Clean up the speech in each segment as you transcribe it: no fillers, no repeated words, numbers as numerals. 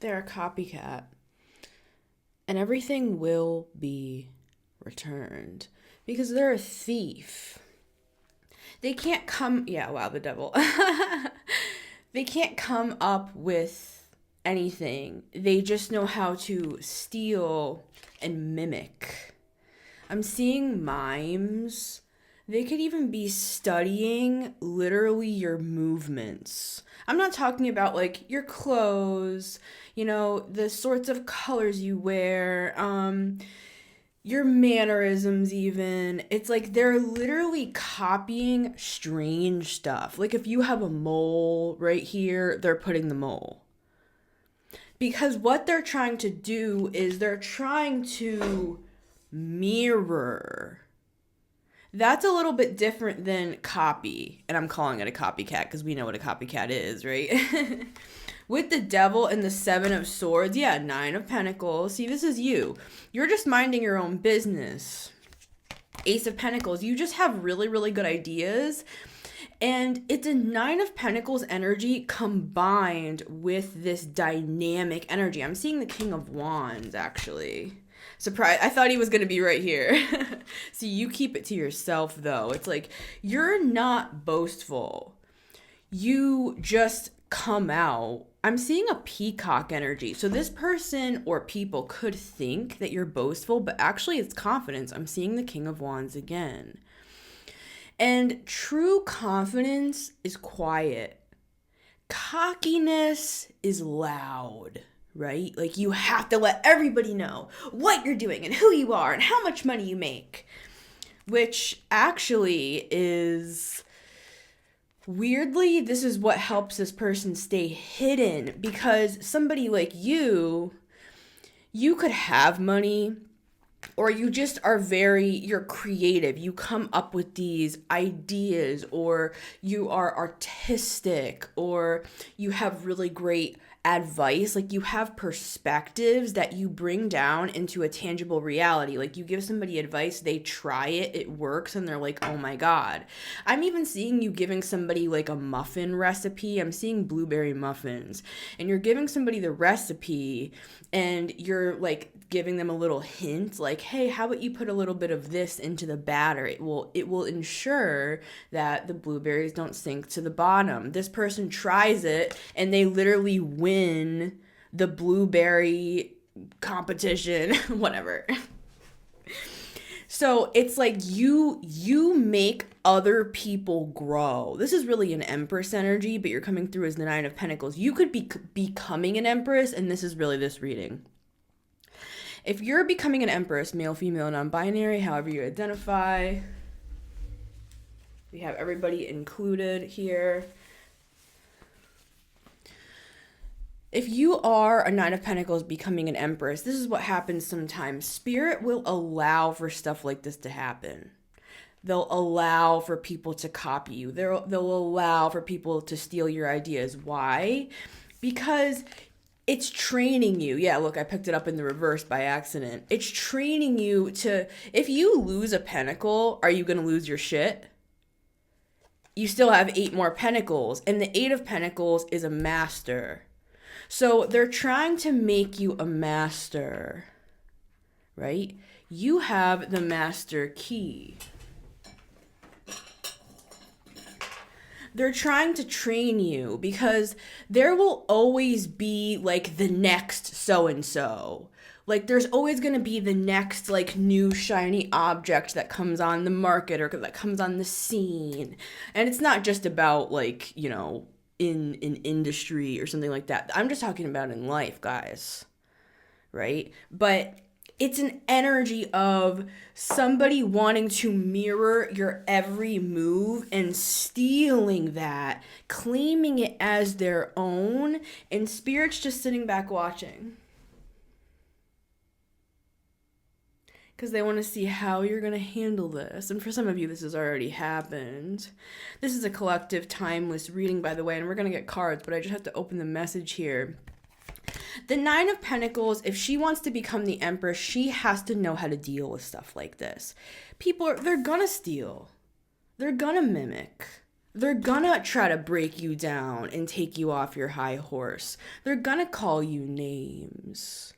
They're a copycat, and everything will be returned because they're a thief. They can't come, yeah, wow, the devil. They can't come up with anything. They just know how to steal and mimic. I'm seeing mimes. They could even be studying literally your movements. I'm not talking about like your clothes, the sorts of colors you wear, your mannerisms even. It's like they're literally copying strange stuff. Like if you have a mole right here, they're putting the mole. Because what they're trying to do is they're trying to mirror. That's a little bit different than copy. And I'm calling it a copycat because we know what a copycat is, right? With the devil and the seven of swords, yeah, nine of pentacles. See, this is you. You're just minding your own business. Ace of pentacles, you just have really, really good ideas. And it's a nine of pentacles energy combined with this dynamic energy. I'm seeing the king of wands, actually. Surprise. I thought he was going to be right here. See, you keep it to yourself, though. It's like, you're not boastful. You just come out. I'm seeing a peacock energy. So this person or people could think that you're boastful, but actually it's confidence. I'm seeing the king of wands again. And true confidence is quiet. Cockiness is loud, right? Like you have to let everybody know what you're doing and who you are and how much money you make, which actually is weirdly, this is what helps this person stay hidden, because somebody like you could have money, or you just are you're creative. You come up with these ideas, or you are artistic, or you have really great advice. Like you have perspectives that you bring down into a tangible reality. Like you give somebody advice, they try it, it works, and they're like, oh my God. I'm even seeing you giving somebody like a muffin recipe. I'm seeing blueberry muffins, and you're giving somebody the recipe and you're like giving them a little hint, like, hey, how about you put a little bit of this into the batter? It will ensure that the blueberries don't sink to the bottom. This person tries it and they literally win the blueberry competition, whatever. So it's like you make other people grow. This is really an Empress energy, but you're coming through as the Nine of Pentacles. You could be becoming an Empress, and this is really this reading. If you're becoming an Empress, male, female, non-binary, however you identify, we have everybody included here. If you are a Nine of Pentacles becoming an Empress, this is what happens sometimes. Spirit will allow for stuff like this to happen. They'll allow for people to copy you. They'll allow for people to steal your ideas. Why? Because it's training you. Yeah, look, I picked it up in the reverse by accident. It's training you to, if you lose a pentacle, are you going to lose your shit? You still have 8 more pentacles, and the 8 of Pentacles is a master. So they're trying to make you a master, right? You have the master key. They're trying to train you because there will always be like the next so-and-so. Like there's always going to be the next like new shiny object that comes on the market or that comes on the scene. And it's not just about like, in industry or something like that. I'm just talking about in life, guys. Right? But it's an energy of somebody wanting to mirror your every move and stealing that, claiming it as their own, and Spirit's just sitting back watching. Because they want to see how you're going to handle this. And for some of you, this has already happened. This is a collective timeless reading, by the way, and we're going to get cards, but I just have to open the message here. The Nine of Pentacles, if she wants to become the Empress, she has to know how to deal with stuff like this. They're gonna steal. They're gonna mimic. They're gonna try to break you down and take you off your high horse. They're gonna call you names.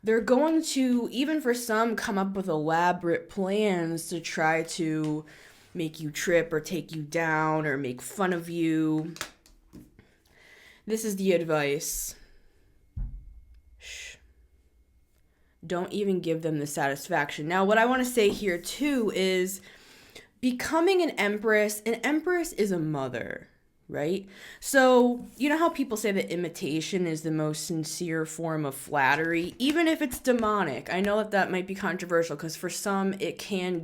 They're going to, even for some, come up with elaborate plans to try to make you trip or take you down or make fun of you. This is the advice. Shh. Don't even give them the satisfaction. Now, what I want to say here too is becoming an empress is a mother, right? So, you know how people say that imitation is the most sincere form of flattery, even if it's demonic. I know that might be controversial because for some it can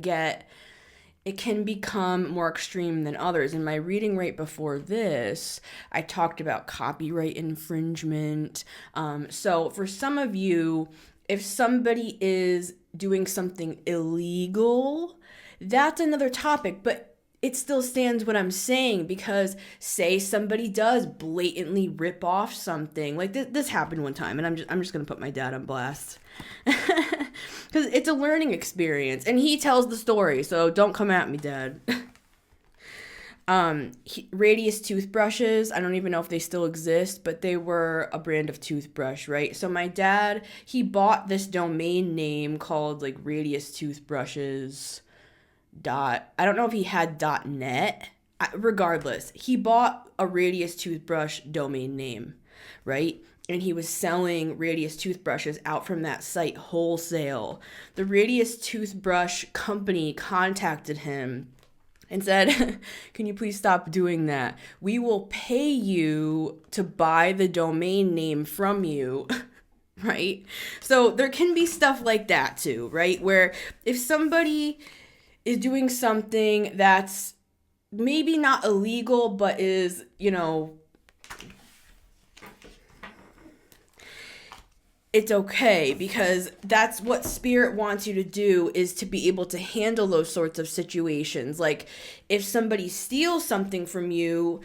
become more extreme than others. In my reading right before this, I talked about copyright infringement. So for some of you, if somebody is doing something illegal, that's another topic, but it still stands what I'm saying, because say somebody does blatantly rip off something. Like this happened one time, and I'm just going to put my dad on blast. Because it's a learning experience, and he tells the story, so don't come at me, Dad. Radius toothbrushes, I don't even know if they still exist, but they were a brand of toothbrush, right? So my dad, he bought this domain name called like Radius Toothbrushes I don't know if he had .net. Regardless, he bought a Radius toothbrush domain name, right? And he was selling Radius toothbrushes out from that site wholesale. The Radius toothbrush company contacted him and said, can you please stop doing that? We will pay you to buy the domain name from you. Right? So there can be stuff like that too, right? Where if somebody is doing something that's maybe not illegal, but is, it's okay, because that's what spirit wants you to do, is to be able to handle those sorts of situations. Like if somebody steals something from you,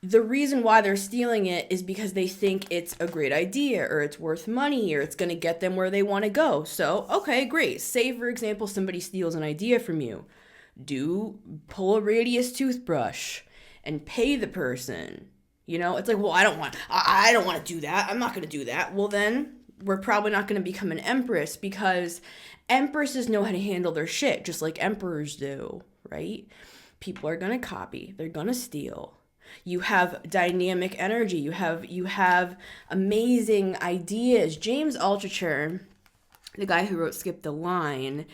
the reason why they're stealing it is because they think it's a great idea, or it's worth money, or it's going to get them where they want to go. So, okay, great. Say, for example, somebody steals an idea from you. Pull a Radius toothbrush and pay the person. It's like, well, I don't want to do that. I'm not going to do that. Well, then we're probably not going to become an empress, because empresses know how to handle their shit just like emperors do, right? People are going to copy. They're going to steal. You have dynamic energy. You have amazing ideas. James Altucher, the guy who wrote Skip the Line,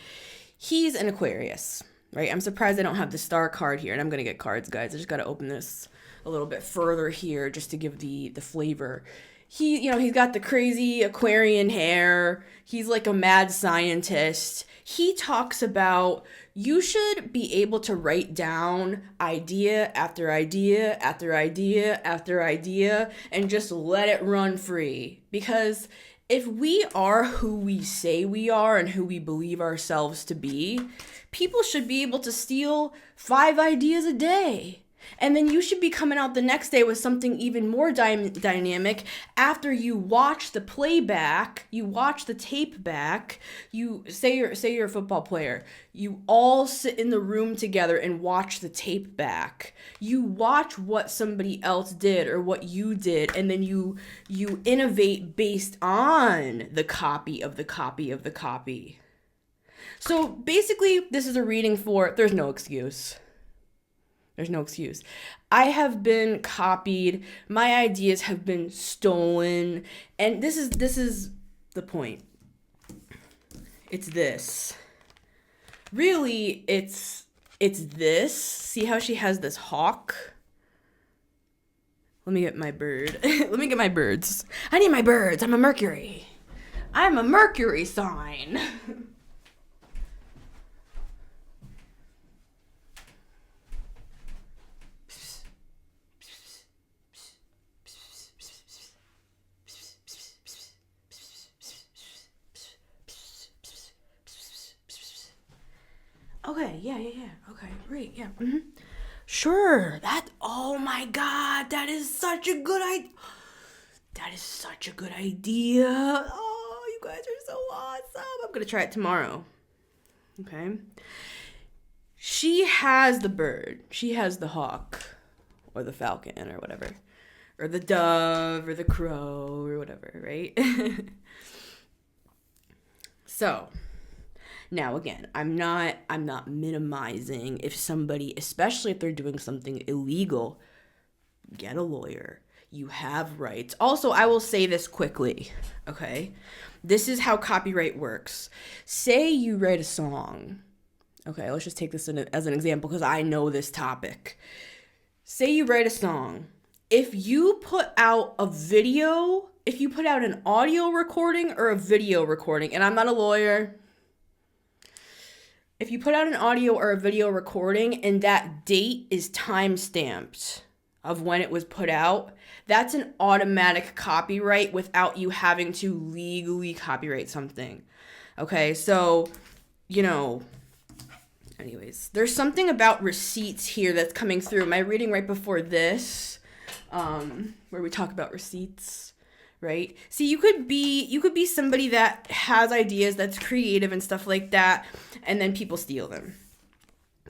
he's an Aquarius, right? I'm surprised I don't have the star card here, and I'm going to get cards, guys. I just got to open this a little bit further here just to give the flavor. He's got the crazy Aquarian hair. He's like a mad scientist. He talks about you should be able to write down idea after idea after idea after idea and just let it run free. Because if we are who we say we are and who we believe ourselves to be, people should be able to steal 5 ideas a day. And then you should be coming out the next day with something even more dynamic after you watch the playback, you watch the tape back. You say you're a football player. You all sit in the room together and watch the tape back. You watch what somebody else did or what you did, and then you innovate based on the copy of the copy of the copy. So basically, this is a reading for there's no excuse. There's no excuse. I have been copied. My ideas have been stolen. And this is the point. It's this. Really, it's this. See how she has this hawk? Let me get my bird. Let me get my birds. I need my birds. I'm a Mercury. I'm a Mercury sign. Okay, yeah. Okay, great, yeah. Mm-hmm. Sure, oh my God, that is such a good idea. That is such a good idea. Oh, you guys are so awesome. I'm going to try it tomorrow. Okay. she has the bird. She has the hawk or the falcon or whatever. Or the dove or the crow or whatever, right? So, now again, I'm not minimizing if somebody, especially if they're doing something illegal, get a lawyer. You have rights. Also, I will say this quickly, okay? This is how copyright works. Say you write a song. Okay, let's just take this as an example because I know this topic. Say you write a song. If you put out a video, if you put out an audio recording or a video recording, and I'm not a lawyer, if you put out an audio or a video recording and that date is time-stamped of when it was put out, that's an automatic copyright without you having to legally copyright something. Okay, so, anyways, there's something about receipts here that's coming through. Am I reading right before this? Where we talk about receipts, right? See, you could be somebody that has ideas, that's creative and stuff like that, and then people steal them.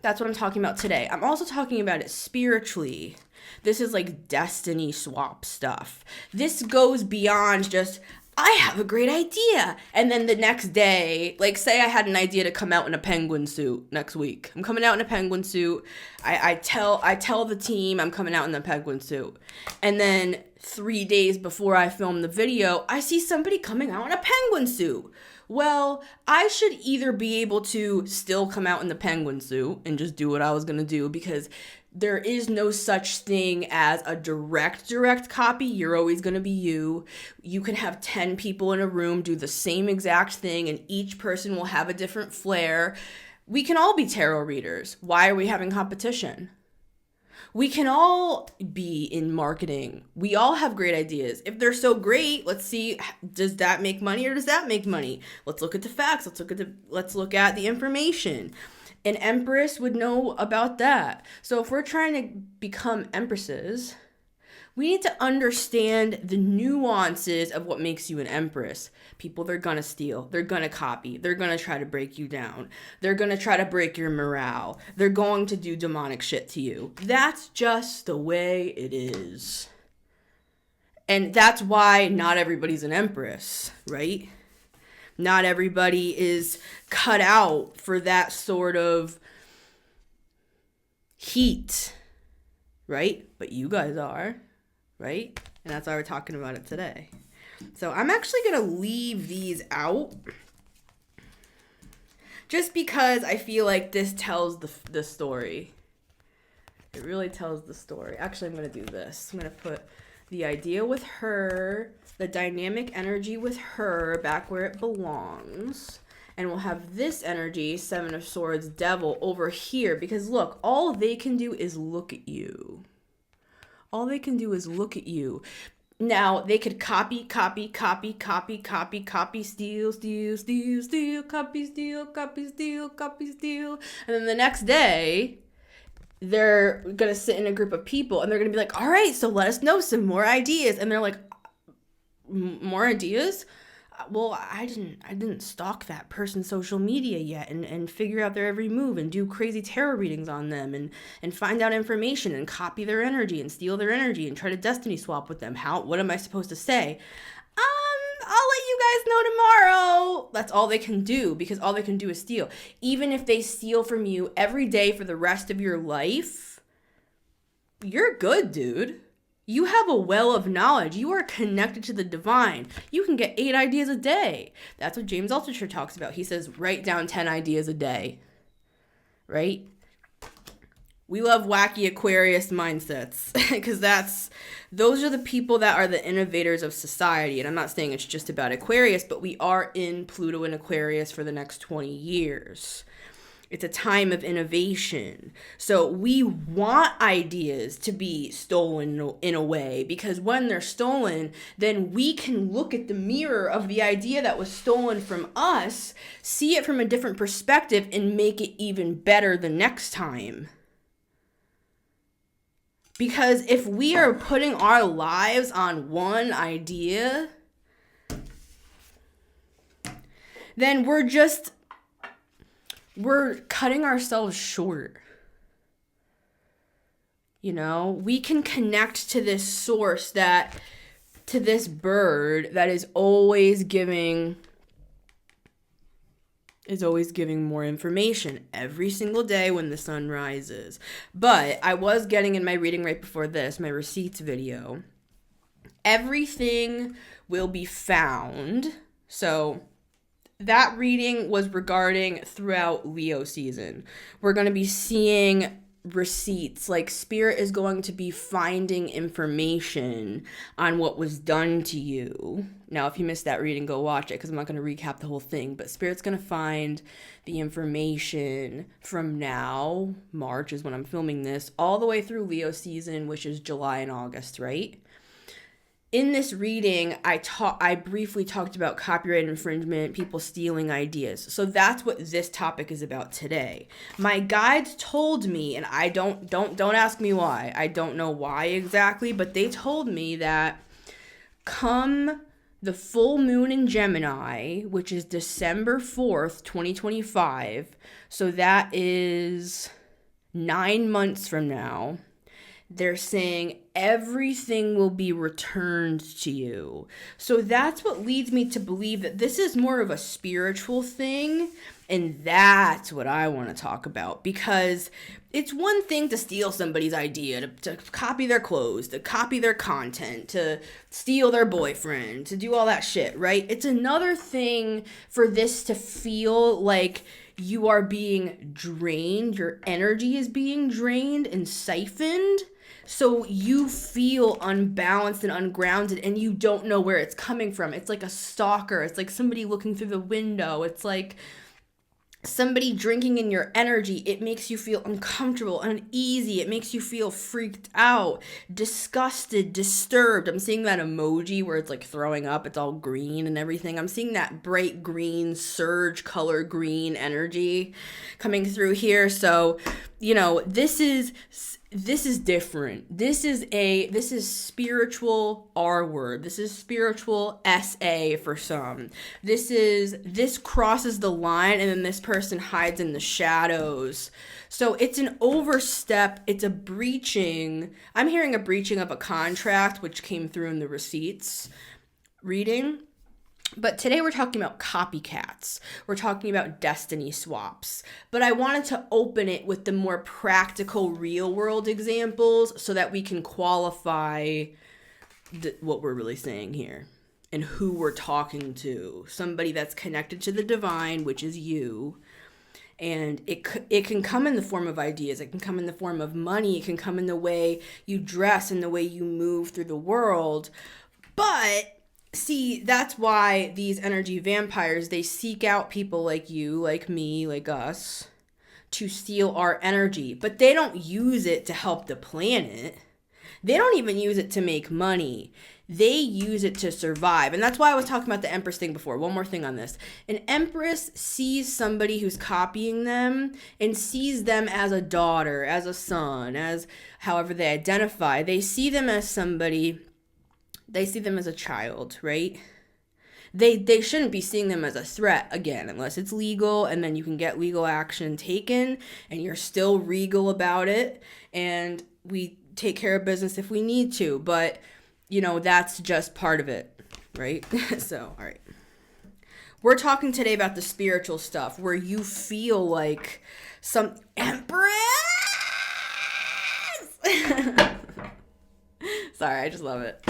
That's what I'm talking about today. I'm also talking about it spiritually. This is like destiny swap stuff. This goes beyond just, I have a great idea. And then the next day, like say I had an idea to come out in a penguin suit next week. I'm coming out in a penguin suit. I tell the team I'm coming out in the penguin suit. And then 3 days before I film the video, I see somebody coming out in a penguin suit. Well, I should either be able to still come out in the penguin suit and just do what I was going to do, because there is no such thing as a direct copy. You're always going to be you. You can have 10 people in a room do the same exact thing, and each person will have a different flair. We can all be tarot readers. Why are we having competition? We can all be in marketing. We all have great ideas. If they're so great, let's see, does that make money or does that make money? Let's look at the facts. Let's look at the information. An empress would know about that. So if we're trying to become empresses, we need to understand the nuances of what makes you an empress. People, they're gonna steal. They're gonna copy. They're gonna try to break you down. They're gonna try to break your morale. They're going to do demonic shit to you. That's just the way it is. And that's why not everybody's an empress, right? Not everybody is cut out for that sort of heat, right? But you guys are, right? And that's why we're talking about it today. So I'm actually going to leave these out just because I feel like this tells the story. It really tells the story. Actually, I'm going to do this. I'm going to put the idea with her, the dynamic energy with her back where it belongs. And we'll have this energy, Seven of Swords, Devil, over here. Because look, all they can do is look at you. All they can do is look at you. Now, they could copy, steal, copy, steal. And then the next day, they're going to sit in a group of people and they're going to be like, all right, so let us know some more ideas. And they're like, more ideas? Well, I didn't stalk that person's social media yet and figure out their every move and do crazy tarot readings on them and find out information and copy their energy and steal their energy and try to destiny swap with them. What am I supposed to say? I'll let you guys know tomorrow. That's all they can do, because all they can do is steal. Even if they steal from you every day for the rest of your life, you're good, dude. You have a well of knowledge. You are connected to the divine. You can get 8 ideas a day. That's what James Altucher talks about. He says, write down 10 ideas a day. Right? We love wacky Aquarius mindsets because those are the people that are the innovators of society. And I'm not saying it's just about Aquarius, but we are in Pluto and Aquarius for the next 20 years. It's a time of innovation. So we want ideas to be stolen in a way, because when they're stolen, then we can look at the mirror of the idea that was stolen from us, see it from a different perspective, and make it even better the next time. Because if we are putting our lives on one idea, then we're just we're cutting ourselves short. You know, we can connect to this source, to this bird that is always giving more information every single day when the sun rises. But I was getting in my reading right before this, my receipts video. Everything will be found. So that reading was regarding throughout Leo season. We're going to be seeing receipts, like spirit is going to be finding information on what was done to you. Now, if you missed that reading, go watch it, because I'm not going to recap the whole thing, but spirit's going to find the information from now, March is when I'm filming this, all the way through Leo season, which is July and August, right? In this reading, I briefly talked about copyright infringement, people stealing ideas. So that's what this topic is about today. My guides told me, and I don't ask me why. I don't know why exactly, but they told me that come the full moon in Gemini, which is December 4th, 2025, so that is 9 months from now, they're saying everything will be returned to you. So that's what leads me to believe that this is more of a spiritual thing. And that's what I want to talk about, because it's one thing to steal somebody's idea, to copy their clothes, to copy their content, to steal their boyfriend, to do all that shit, right? It's another thing for this to feel like you are being drained, your energy is being drained and siphoned. So you feel unbalanced and ungrounded, and you don't know where it's coming from. It's like a stalker. It's like somebody looking through the window. It's like somebody drinking in your energy. It makes you feel uncomfortable, uneasy. It makes you feel freaked out, disgusted, disturbed. I'm seeing that emoji where it's like throwing up. It's all green and everything. I'm seeing that bright green, surge color green energy coming through here. So, you know, this is different. This is spiritual R word. This is spiritual SA for some. This crosses the line, and then this person hides in the shadows. So it's an overstep. It's a breaching. I'm hearing a breaching of a contract, which came through in the receipts reading. But today we're talking about copycats. We're talking about destiny swaps. But I wanted to open it with the more practical real world examples so that we can qualify what we're really saying here and who we're talking to. Somebody that's connected to the divine, which is you. And it can come in the form of ideas. It can come in the form of money. It can come in the way you dress and the way you move through the world. But see, that's why these energy vampires, they seek out people like you, like me, like us, to steal our energy. But they don't use it to help the planet. They don't even use it to make money. They use it to survive. And that's why I was talking about the Empress thing before. One more thing on this. An Empress sees somebody who's copying them and sees them as a daughter, as a son, as however they identify. They see them as somebody... They see them as a child, right? They shouldn't be seeing them as a threat, again, unless it's legal, and then you can get legal action taken, and you're still regal about it, and we take care of business if we need to, but, you know, that's just part of it, right? So, all right. We're talking today about the spiritual stuff, where you feel like some Empress! Sorry, I just love it.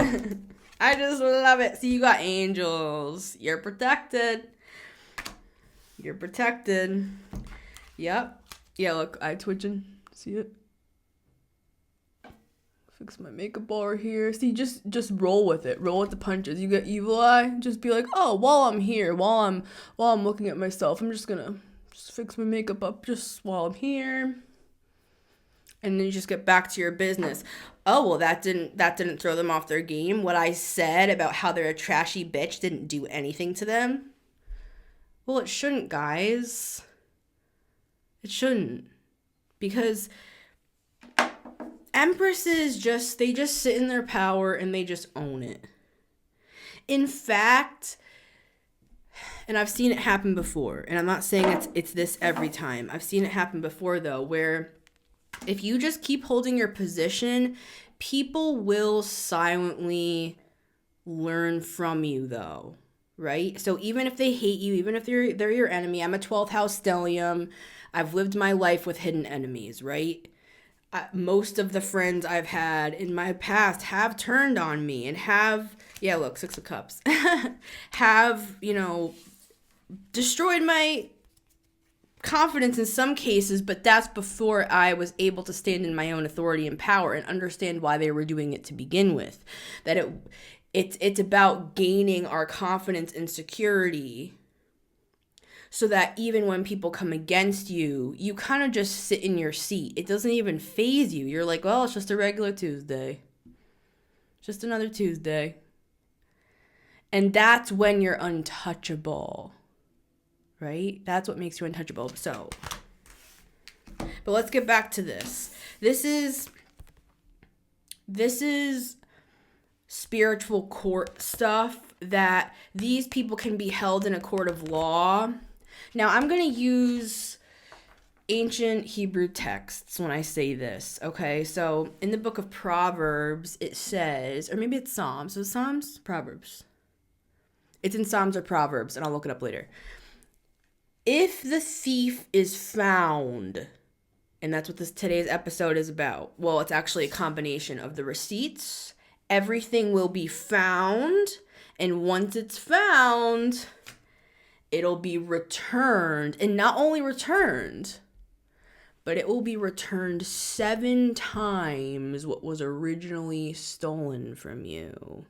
I just love it. See, you got angels. You're protected. You're protected. Yep. Yeah, look, eye twitching. See it? Fix my makeup bar here. See, just roll with it. Roll with the punches. You get evil eye, just be like, oh, while I'm here, while I'm looking at myself, I'm just gonna fix my makeup up just while I'm here. And then you just get back to your business. Oh, well, that didn't throw them off their game. What I said about how they're a trashy bitch didn't do anything to them. Well, it shouldn't, guys. It shouldn't. Because Empresses they just sit in their power and they just own it. In fact, and I've seen it happen before, and I'm not saying it's this every time. I've seen it happen before, though, where if you just keep holding your position, people will silently learn from you, though, right? So even if they hate you, even if they're your enemy, I'm a 12th house stellium. I've lived my life with hidden enemies, right? Most of the friends I've had in my past have turned on me and have, yeah, look, 6 of Cups, have, destroyed my confidence in some cases, but that's before I was able to stand in my own authority and power and understand why they were doing it to begin with. That it's about gaining our confidence and security so that even when people come against you, you kind of just sit in your seat. It doesn't even faze you. You're like, well, it's just a regular Tuesday. Just another Tuesday. And that's when you're untouchable, right? That's what makes you untouchable. So, but let's get back to this. This is spiritual court stuff that these people can be held in a court of law. Now, I'm going to use ancient Hebrew texts when I say this, okay? So, in the book of Proverbs, it says, or maybe it's Psalms. So, Psalms? Proverbs. It's in Psalms or Proverbs, and I'll look it up later. If the thief is found, and that's what today's episode is about. Well, it's actually a combination of the receipts. Everything will be found, and once it's found, it'll be returned. And not only returned, but it will be returned 7 times what was originally stolen from you.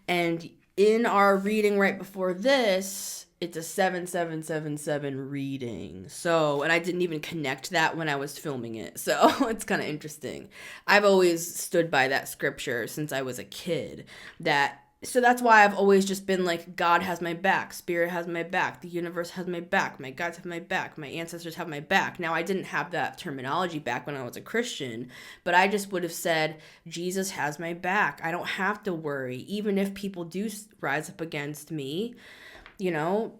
And in our reading right before this, it's a 7777 reading. So, and I didn't even connect that when I was filming it. So, it's kind of interesting. I've always stood by that scripture since I was a kid. So that's why I've always just been like, God has my back, Spirit has my back, the universe has my back, my guides have my back, my ancestors have my back. Now, I didn't have that terminology back when I was a Christian, but I just would have said, Jesus has my back. I don't have to worry. Even if people do rise up against me, no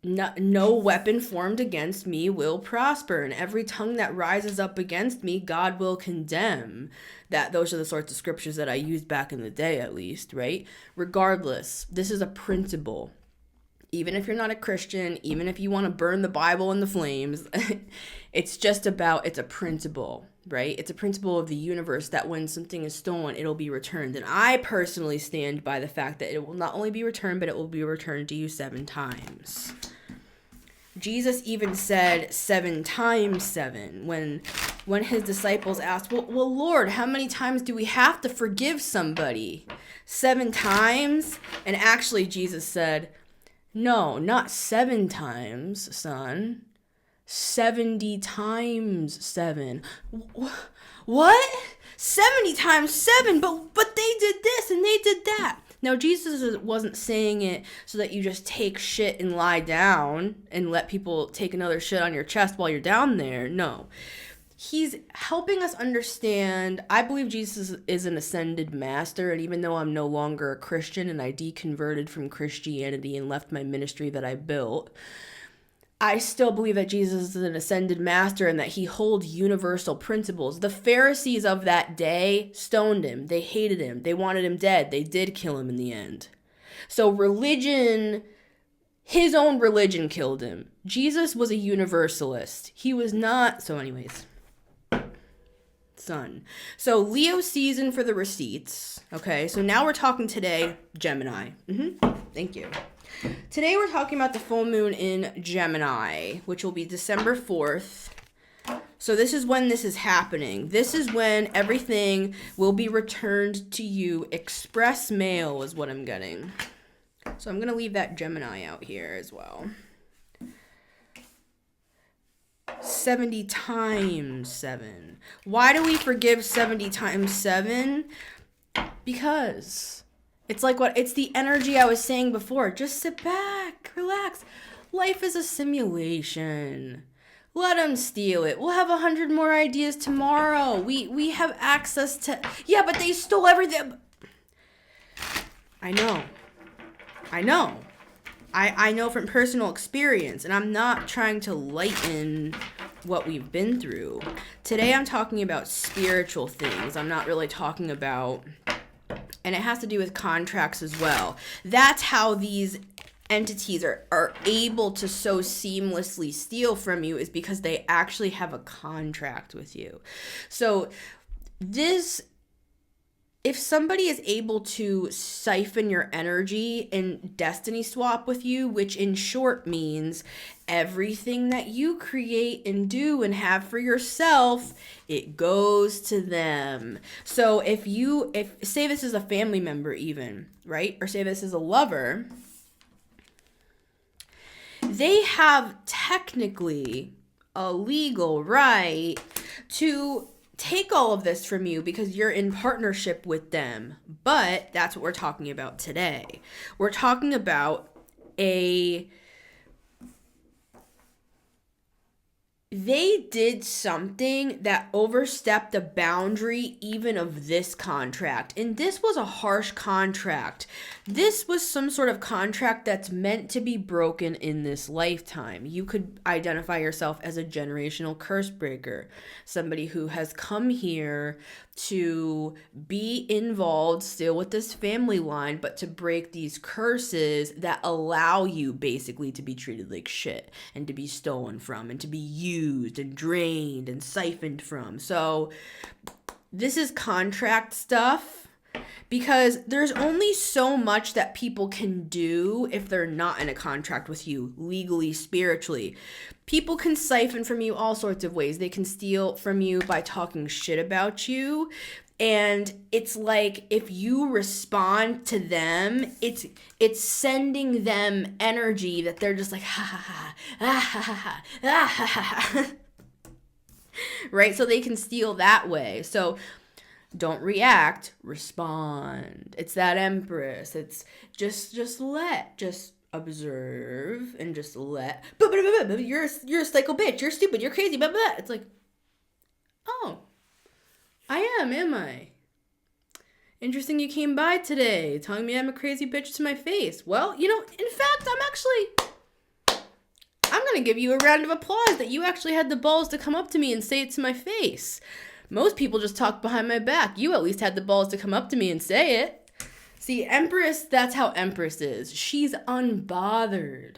weapon formed against me will prosper, and every tongue that rises up against me, God will condemn. Those are the sorts of scriptures that I used back in the day, at least, right? Regardless, this is a principle. Even if you're not a Christian, even if you want to burn the Bible in the flames, it's a principle, right? It's a principle of the universe that when something is stolen, it'll be returned. And I personally stand by the fact that it will not only be returned, but it will be returned to you 7 times. Jesus even said 7 times 7 when his disciples asked, well, Lord, how many times do we have to forgive somebody? 7 times? And actually Jesus said, no, not 7 times, son. 70 times 7. What? 70 times 7? But they did this and they did that. Now, Jesus wasn't saying it so that you just take shit and lie down and let people take another shit on your chest while you're down there. No. He's helping us understand. I believe Jesus is an ascended master, and even though I'm no longer a Christian and I deconverted from Christianity and left my ministry that I built, I still believe that Jesus is an ascended master and that he holds universal principles. The Pharisees of that day stoned him. They hated him. They wanted him dead. They did kill him in the end. So religion, his own religion killed him. Jesus was a universalist. He was not. So anyways, son. So Leo season for the receipts. Okay, so now we're talking today, Gemini. Thank you. Today we're talking about the full moon in Gemini, which will be December 4th. So this is when this is happening. This is when everything will be returned to you. Express mail is what I'm getting. So I'm going to leave that Gemini out here as well. 70 times 7. Why do we forgive 70 times 7? Because it's the energy I was saying before. Just sit back, relax. Life is a simulation. Let them steal it. We'll have 100 more ideas tomorrow. We have access to, yeah, but they stole everything. I know. I know from personal experience, and I'm not trying to lighten what we've been through. Today I'm talking about spiritual things. I'm not really talking about, and it has to do with contracts as well. That's how these entities are able to so seamlessly steal from you, is because they actually have a contract with you. So this, if somebody is able to siphon your energy and destiny swap with you, which in short means everything that you create and do and have for yourself, it goes to them. So if say this is a family member even, right? Or say this is a lover, they have technically a legal right to take all of this from you because you're in partnership with them. But that's what we're talking about today. We're talking about they did something that overstepped the boundary even of this contract. And this was a harsh contract. This was some sort of contract that's meant to be broken in this lifetime. You could identify yourself as a generational curse breaker, somebody who has come here to be involved still with this family line, but to break these curses that allow you basically to be treated like shit and to be stolen from and to be used and drained and siphoned from. So this is contract stuff, because there's only so much that people can do if they're not in a contract with you, legally, spiritually. People can siphon from you all sorts of ways. They can steal from you by talking shit about you. And it's like, if you respond to them, it's sending them energy that they're just like, ha ha ha, ah ha ha, ah ha ha. Right? So they can steal that way. So don't react, respond. It's that Empress. It's just observe and just let. You're a psycho bitch. You're stupid. You're crazy. Blah, blah, blah. It's like, oh, I am I? Interesting you came by today telling me I'm a crazy bitch to my face. Well, in fact, I'm going to give you a round of applause that you actually had the balls to come up to me and say it to my face. Most people just talk behind my back. You at least had the balls to come up to me and say it. See, Empress, that's how Empress is. She's unbothered.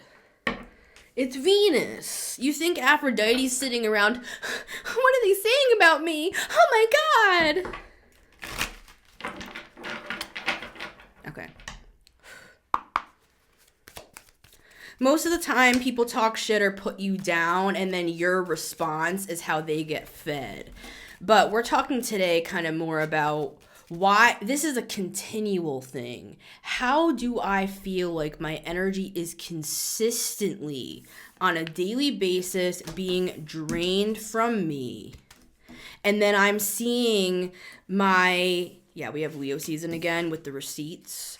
It's Venus. You think Aphrodite's sitting around, what are they saying about me? Oh my God. Okay. Most of the time, people talk shit or put you down, and then your response is how they get fed. But we're talking today kind of more about why this is a continual thing. How do I feel like my energy is consistently on a daily basis being drained from me? And then I'm seeing we have Leo season again with the receipts.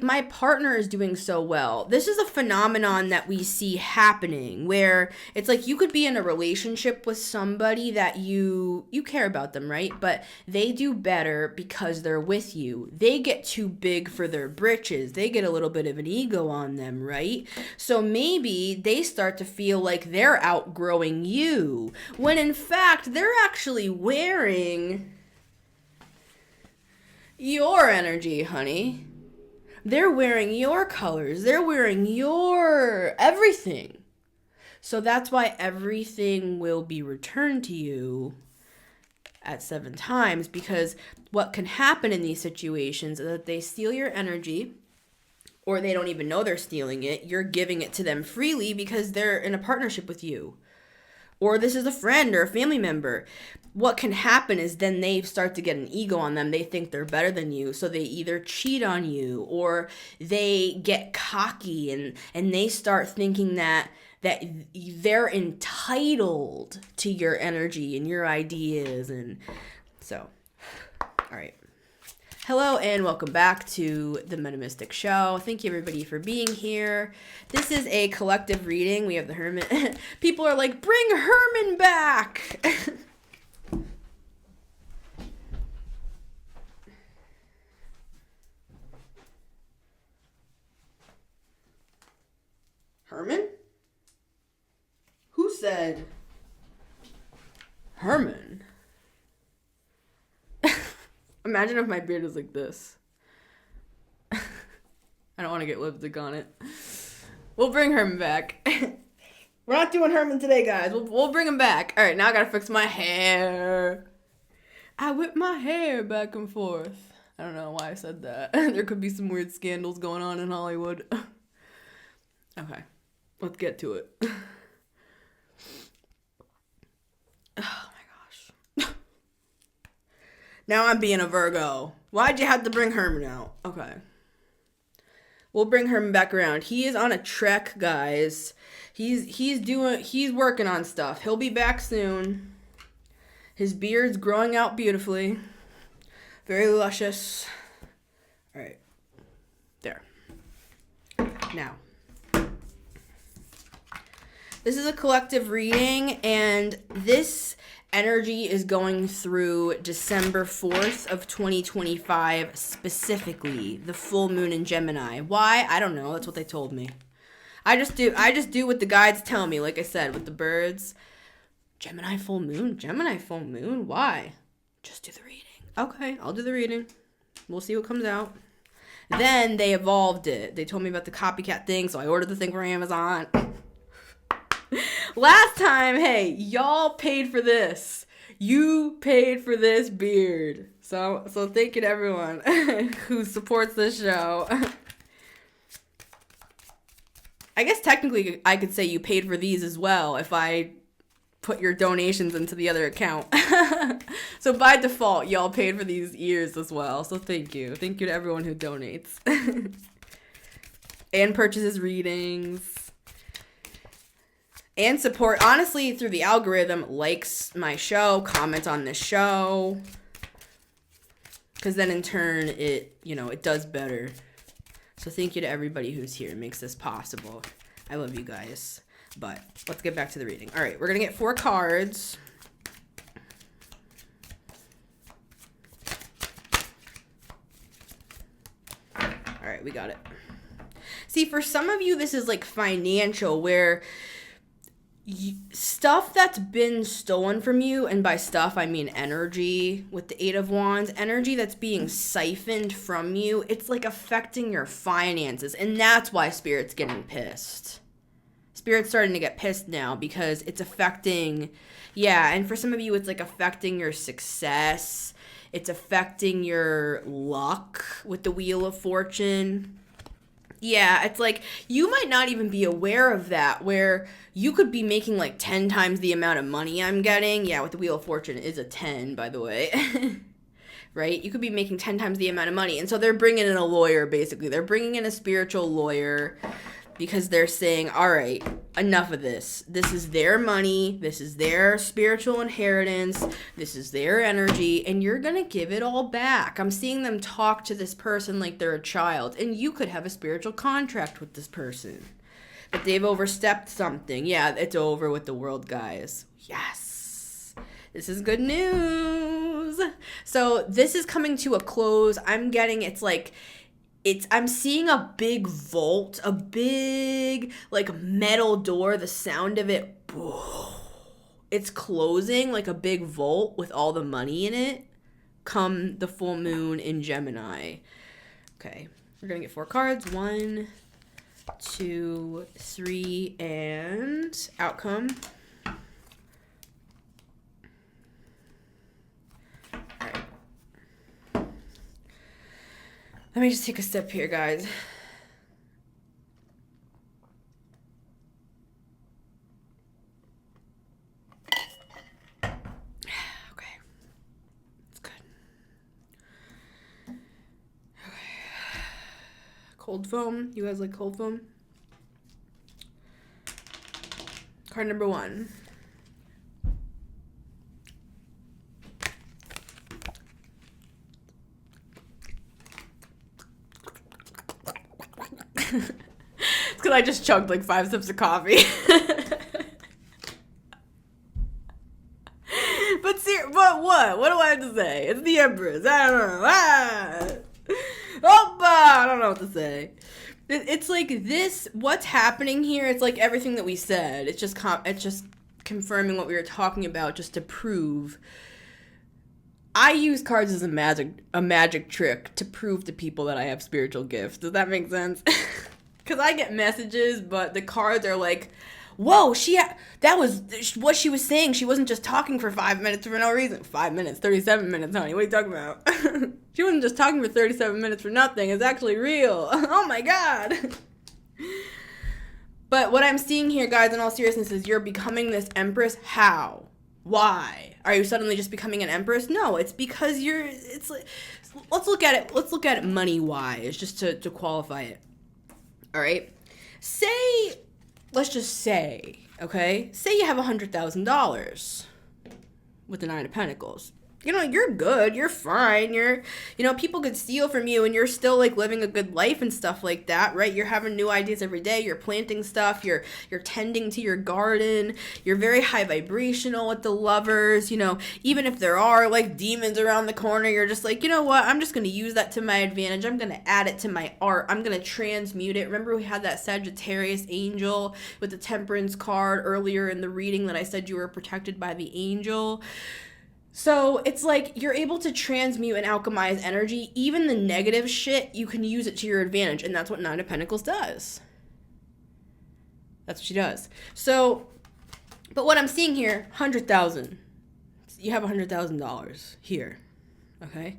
My partner is doing so well. This is a phenomenon that we see happening where it's like you could be in a relationship with somebody that you care about them, right? But they do better because they're with you. They get too big for their britches. They get a little bit of an ego on them, right? So maybe they start to feel like they're outgrowing you, when in fact they're actually wearing your energy, honey. They're wearing your colors. They're wearing your everything. So that's why everything will be returned to you at 7 times, because what can happen in these situations is that they steal your energy, or they don't even know they're stealing it. You're giving it to them freely because they're in a partnership with you. Or this is a friend or a family member. What can happen is then they start to get an ego on them. They think they're better than you. So they either cheat on you, or they get cocky and they start thinking that they're entitled to your energy and your ideas. And so, all right. Hello and welcome back to the Metamystic Show. Thank you everybody for being here. This is a collective reading. We have the Hermit. People are like, bring Herman back. said Herman. Imagine if my beard was like this. I don't want to get lipstick on it. We'll bring Herman back. We're not doing Herman today, guys. We'll bring him back. All right, now I gotta fix my hair. I whip my hair back and forth. I don't know why I said that. There could be some weird scandals going on in Hollywood. Okay, let's get to it. Oh my gosh. Now I'm being a Virgo. Why'd you have to bring Herman out? Okay. We'll bring Herman back around. He is on a trek, guys. He's working on stuff. He'll be back soon. His beard's growing out beautifully. Very luscious. All right. There. Now. This is a collective reading, and this energy is going through December 4th of 2025, specifically the full moon in Gemini. Why? I don't know. That's what they told me. I just do what the guides tell me, like I said, with the birds. Gemini full moon? Why? Just do the reading. Okay, I'll do the reading. We'll see what comes out. Then they evolved it. They told me about the COPYCAT thing, so I ordered the thing from Amazon. Last time, hey, y'all paid for this. You paid for this beard. So thank you to everyone who supports this show. I guess technically I could say you paid for these as well if I put your donations into the other account. So by default, y'all paid for these ears as well. So thank you. Thank you to everyone who donates. And purchases readings. And support, honestly, through the algorithm, likes my show, comments on this show. Because then in turn, it does better. So thank you to everybody who's here. It makes this possible. I love you guys. But let's get back to the reading. All right, we're going to get 4 cards. All right, we got it. See, for some of you, this is like financial, where stuff that's been stolen from you, and by stuff I mean energy with the 8 of Wands, energy that's being siphoned from you, it's like affecting your finances, and that's why Spirit's getting pissed. Spirit's starting to get pissed now because it's affecting, and for some of you it's like affecting your success, it's affecting your luck with the Wheel of Fortune. Yeah, it's like you might not even be aware of that, where you could be making like 10 times the amount of money I'm getting. Yeah, with the Wheel of Fortune, it is a 10, by the way. Right? You could be making 10 times the amount of money. And so they're bringing in a lawyer, basically. They're bringing in a spiritual lawyer because they're saying, all right, enough of this. This is their money. This is their spiritual inheritance. This is their energy. And you're going to give it all back. I'm seeing them talk to this person like they're a child. And you could have a spiritual contract with this person. But they've overstepped something. Yeah, it's over with the world, guys. Yes. This is good news. So this is coming to a close. I'm seeing a big vault, a big like metal door, the sound of it, it's closing like a big vault with all the money in it come the full moon in Gemini. Okay, we're gonna get 4 cards. 1, 2, 3, and outcome. Let me just take a step here, guys. Okay. That's good. Okay. Cold foam. You guys like cold foam? Card number 1. It's because I just chugged like 5 sips of coffee. But what? What do I have to say? It's the Empress. I don't know. I don't know what to say. It's like this. What's happening here? It's like everything that we said. It's just confirming what we were talking about just to prove. I use cards as a magic trick to prove to people that I have spiritual gifts. Does that make sense? Because I get messages, but the cards are like, whoa, that was what she was saying. She wasn't just talking for 5 minutes for no reason. 5 minutes, 37 minutes, honey. What are you talking about? She wasn't just talking for 37 minutes for nothing. It's actually real. Oh my God. But what I'm seeing here, guys, in all seriousness, is you're becoming this empress. How? Why? Are you suddenly just becoming an empress? No, it's because it's like, let's look at it money-wise, just to qualify it. All right? Let's just say, okay? Say you have $100,000 with the Nine of Pentacles. You know, you're good, you're fine, people could steal from you and you're still like living a good life and stuff like that, right? You're having new ideas every day, you're planting stuff, you're tending to your garden, you're very high vibrational with the Lovers, even if there are like demons around the corner, you're just like, you know what, I'm just going to use that to my advantage, I'm going to add it to my art, I'm going to transmute it. Remember we had that Sagittarius angel with the Temperance card earlier in the reading that I said you were protected by the angel? So it's like you're able to transmute and alchemize energy. Even the negative shit, you can use it to your advantage. And that's what Nine of Pentacles does. That's what she does. So, but what I'm seeing here, 100,000. You have $100,000 here. Okay?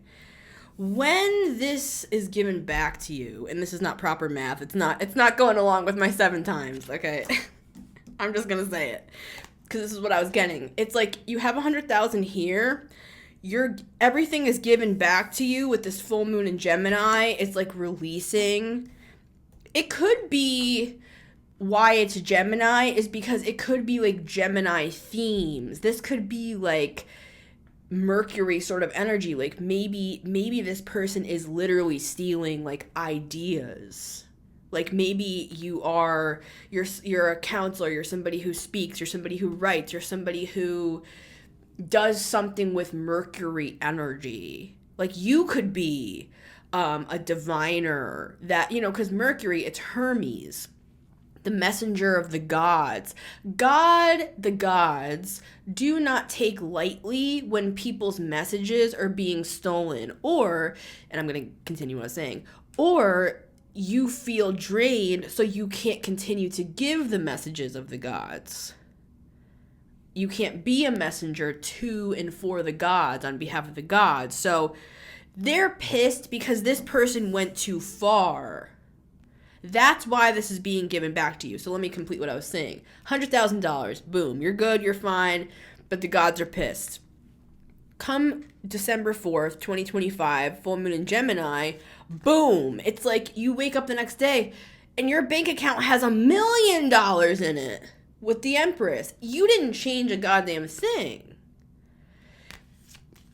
When this is given back to you, and this is not proper math, it's not going along with my 7 times, okay? I'm just going to say it. Because this is what I was getting. It's like you have 100,000 here. Everything is given back to you with this full moon in Gemini. It's like releasing. It could be why it's Gemini is because it could be like Gemini themes. This could be like Mercury sort of energy. Like maybe this person is literally stealing like ideas. Like maybe you're a counselor, you're somebody who speaks, you're somebody who writes, you're somebody who does something with Mercury energy. Like you could be a diviner that, because Mercury, it's Hermes, the messenger of the gods. The gods do not take lightly when people's messages are being stolen and I'm going to continue what I was saying, or you feel drained, so you can't continue to give the messages of the gods. You can't be a messenger to and for the gods on behalf of the gods. So they're pissed because this person went too far. That's why this is being given back to you. So let me complete what I was saying. $100,000, boom, you're good, you're fine, but the gods are pissed. Come December 4th, 2025, full moon in Gemini, boom. It's like you wake up the next day and your bank account has $1 million in it with the Empress. You didn't change a goddamn thing.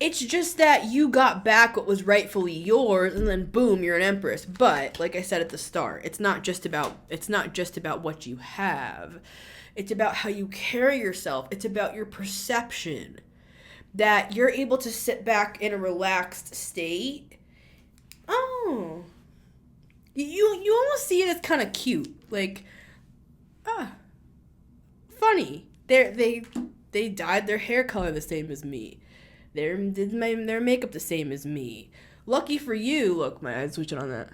It's just that you got back what was rightfully yours and then boom, you're an Empress. But like I said at the start, it's not just about what you have. It's about how you carry yourself. It's about your perception. That you're able to sit back in a relaxed state. Oh. You almost see it as kind of cute. Like, funny. They dyed their hair color the same as me. They did their makeup the same as me. Lucky for you. Look, my eyes switching on that.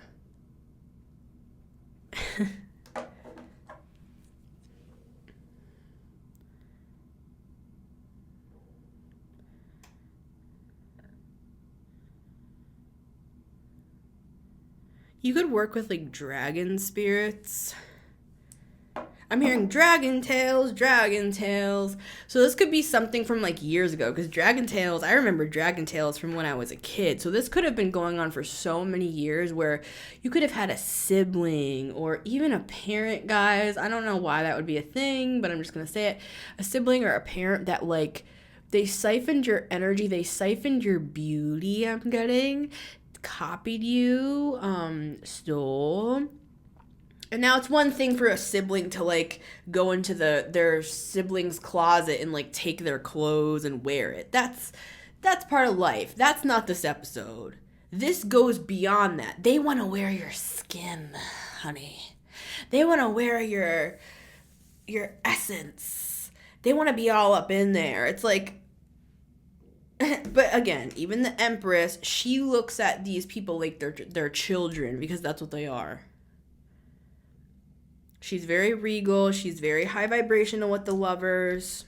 You could work with, like, dragon spirits. I'm hearing dragon tales. So this could be something from, like, years ago. Because dragon tales, I remember dragon tales from when I was a kid. So this could have been going on for so many years where you could have had a sibling or even a parent, guys. I don't know why that would be a thing, but I'm just going to say it. A sibling or a parent that, like, they siphoned your energy. They siphoned your beauty, I'm getting. Copied you, stole. And now it's one thing for a sibling to like go into their sibling's closet and like take their clothes and wear it. That's part of life. That's not this episode. This goes beyond that. They want to wear your skin, honey. They want to wear your essence. They want to be all up in there. It's like, but again, even the Empress, she looks at these people like they're children, because that's what they are. She's very regal. She's very high vibrational with the Lovers.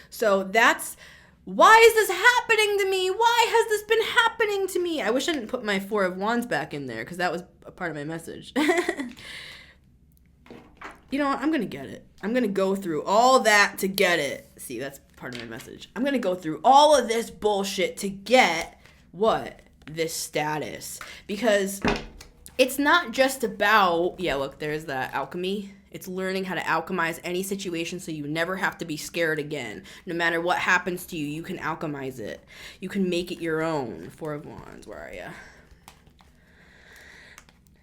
So that's, why is this happening to me? Why has this been happening to me? I wish I didn't put my Four of Wands back in there, because that was a part of my message. You know what? I'm going to get it. I'm going to go through all that to get it. See, that's part of my message. I'm going to go through all of this bullshit to get what? This status. Because it's not just about, yeah, look, there's that alchemy. It's learning how to alchemize any situation so you never have to be scared again. No matter what happens to you, you can alchemize it. You can make it your own. Four of Wands, where are you?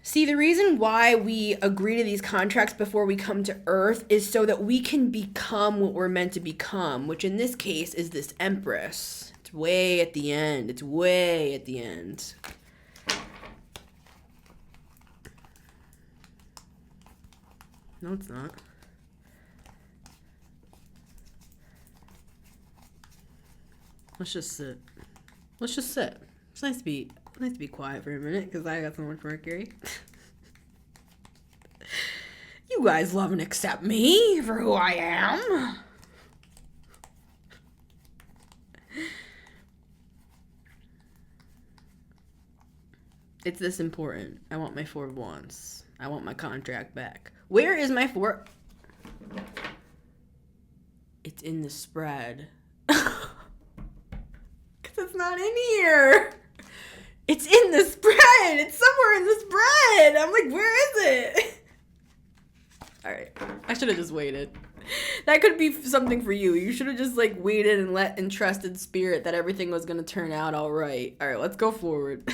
See, the reason why we agree to these contracts before we come to Earth is so that we can become what we're meant to become, which in this case is this Empress. It's way at the end. It's way at the end. No, it's not. Let's just sit. Let's just sit. It's nice to be quiet for a minute, because I got so much Mercury. You guys love and accept me for who I am. It's this important. I want my Four of Wands. I want my contract back. Where is my four? It's in the spread. Because it's not in here. It's in the spread. It's somewhere in the spread. I'm like, where is it? All right. I should have just waited. That could be something for you. You should have just like waited and trusted spirit that everything was going to turn out all right. All right, let's go forward.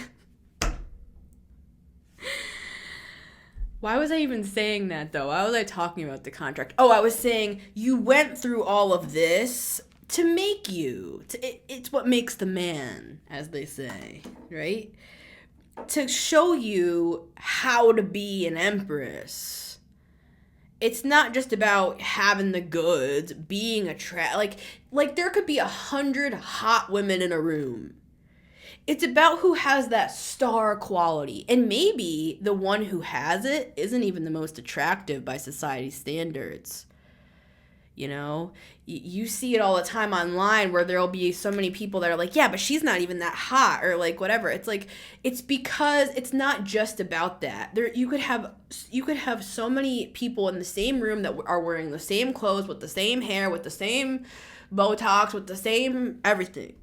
Why was I even saying that, though? Why was I talking about the contract? Oh, I was saying you went through all of this to make you. It's what makes the man, as they say, right? To show you how to be an Empress. It's not just about having the goods, being like there could be 100 hot women in a room. It's about who has that star quality. And maybe the one who has it isn't even the most attractive by society's standards. You know, you see it all the time online where there'll be so many people that are like, yeah, but she's not even that hot, or like whatever. It's like, it's because it's not just about that. You could have so many people in the same room that are wearing the same clothes, with the same hair, with the same Botox, with the same everything.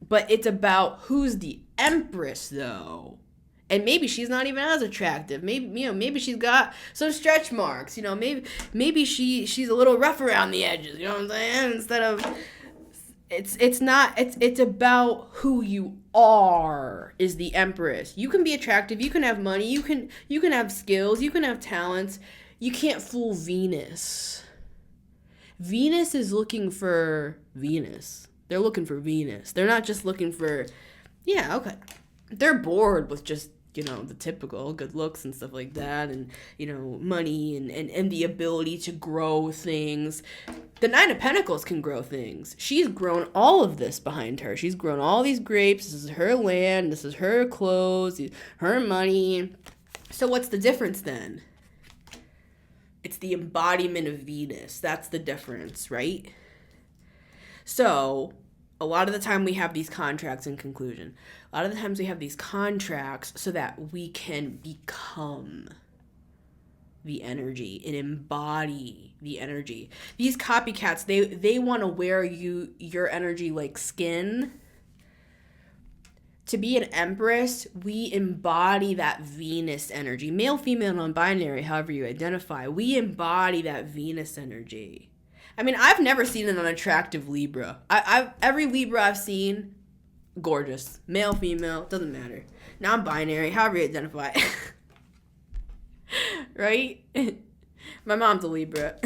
But it's about who's the Empress, though. And maybe she's not even as attractive. Maybe she's got some stretch marks. Maybe she's a little rough around the edges. You know what I'm saying? Instead of, it's about who you are is the Empress. You can be attractive. You can have money. You can have skills. You can have talents. You can't fool Venus. Venus is looking for Venus. They're looking for Venus. They're not just looking for, yeah, okay. They're bored with just, the typical good looks and stuff like that, and, money and the ability to grow things. The Nine of Pentacles can grow things. She's grown all of this behind her. She's grown all these grapes. This is her land. This is her clothes, her money. So what's the difference then? It's the embodiment of Venus. That's the difference, right? So, a lot of the time we have these contracts in conclusion. A lot of the times we have these contracts so that we can become the energy and embody the energy. These copycats, they want to wear your energy like skin. To be an Empress, we embody that Venus energy. Male, female, non-binary, however you identify. We embody that Venus energy. I mean, I've never seen an unattractive Libra. Every Libra I've seen, gorgeous. Male, female, doesn't matter. Non-binary, however you identify. Right? My mom's a Libra.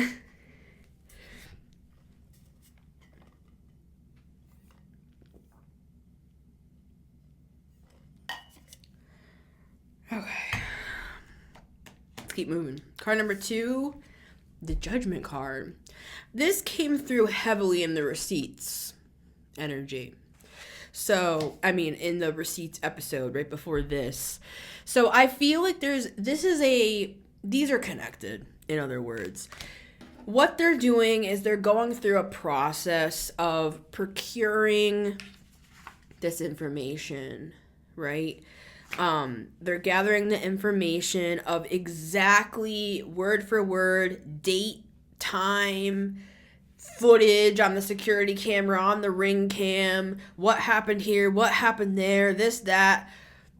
Okay. Let's keep moving. Card number 2, the Judgment card. This came through heavily in the receipts energy. So, I mean, in the receipts episode right before this. So I feel like these are connected, in other words. What they're doing is they're going through a process of procuring this information, right? They're gathering the information of exactly word for word, date, time, footage on the security camera, on the ring cam, what happened here, what happened there, this, that,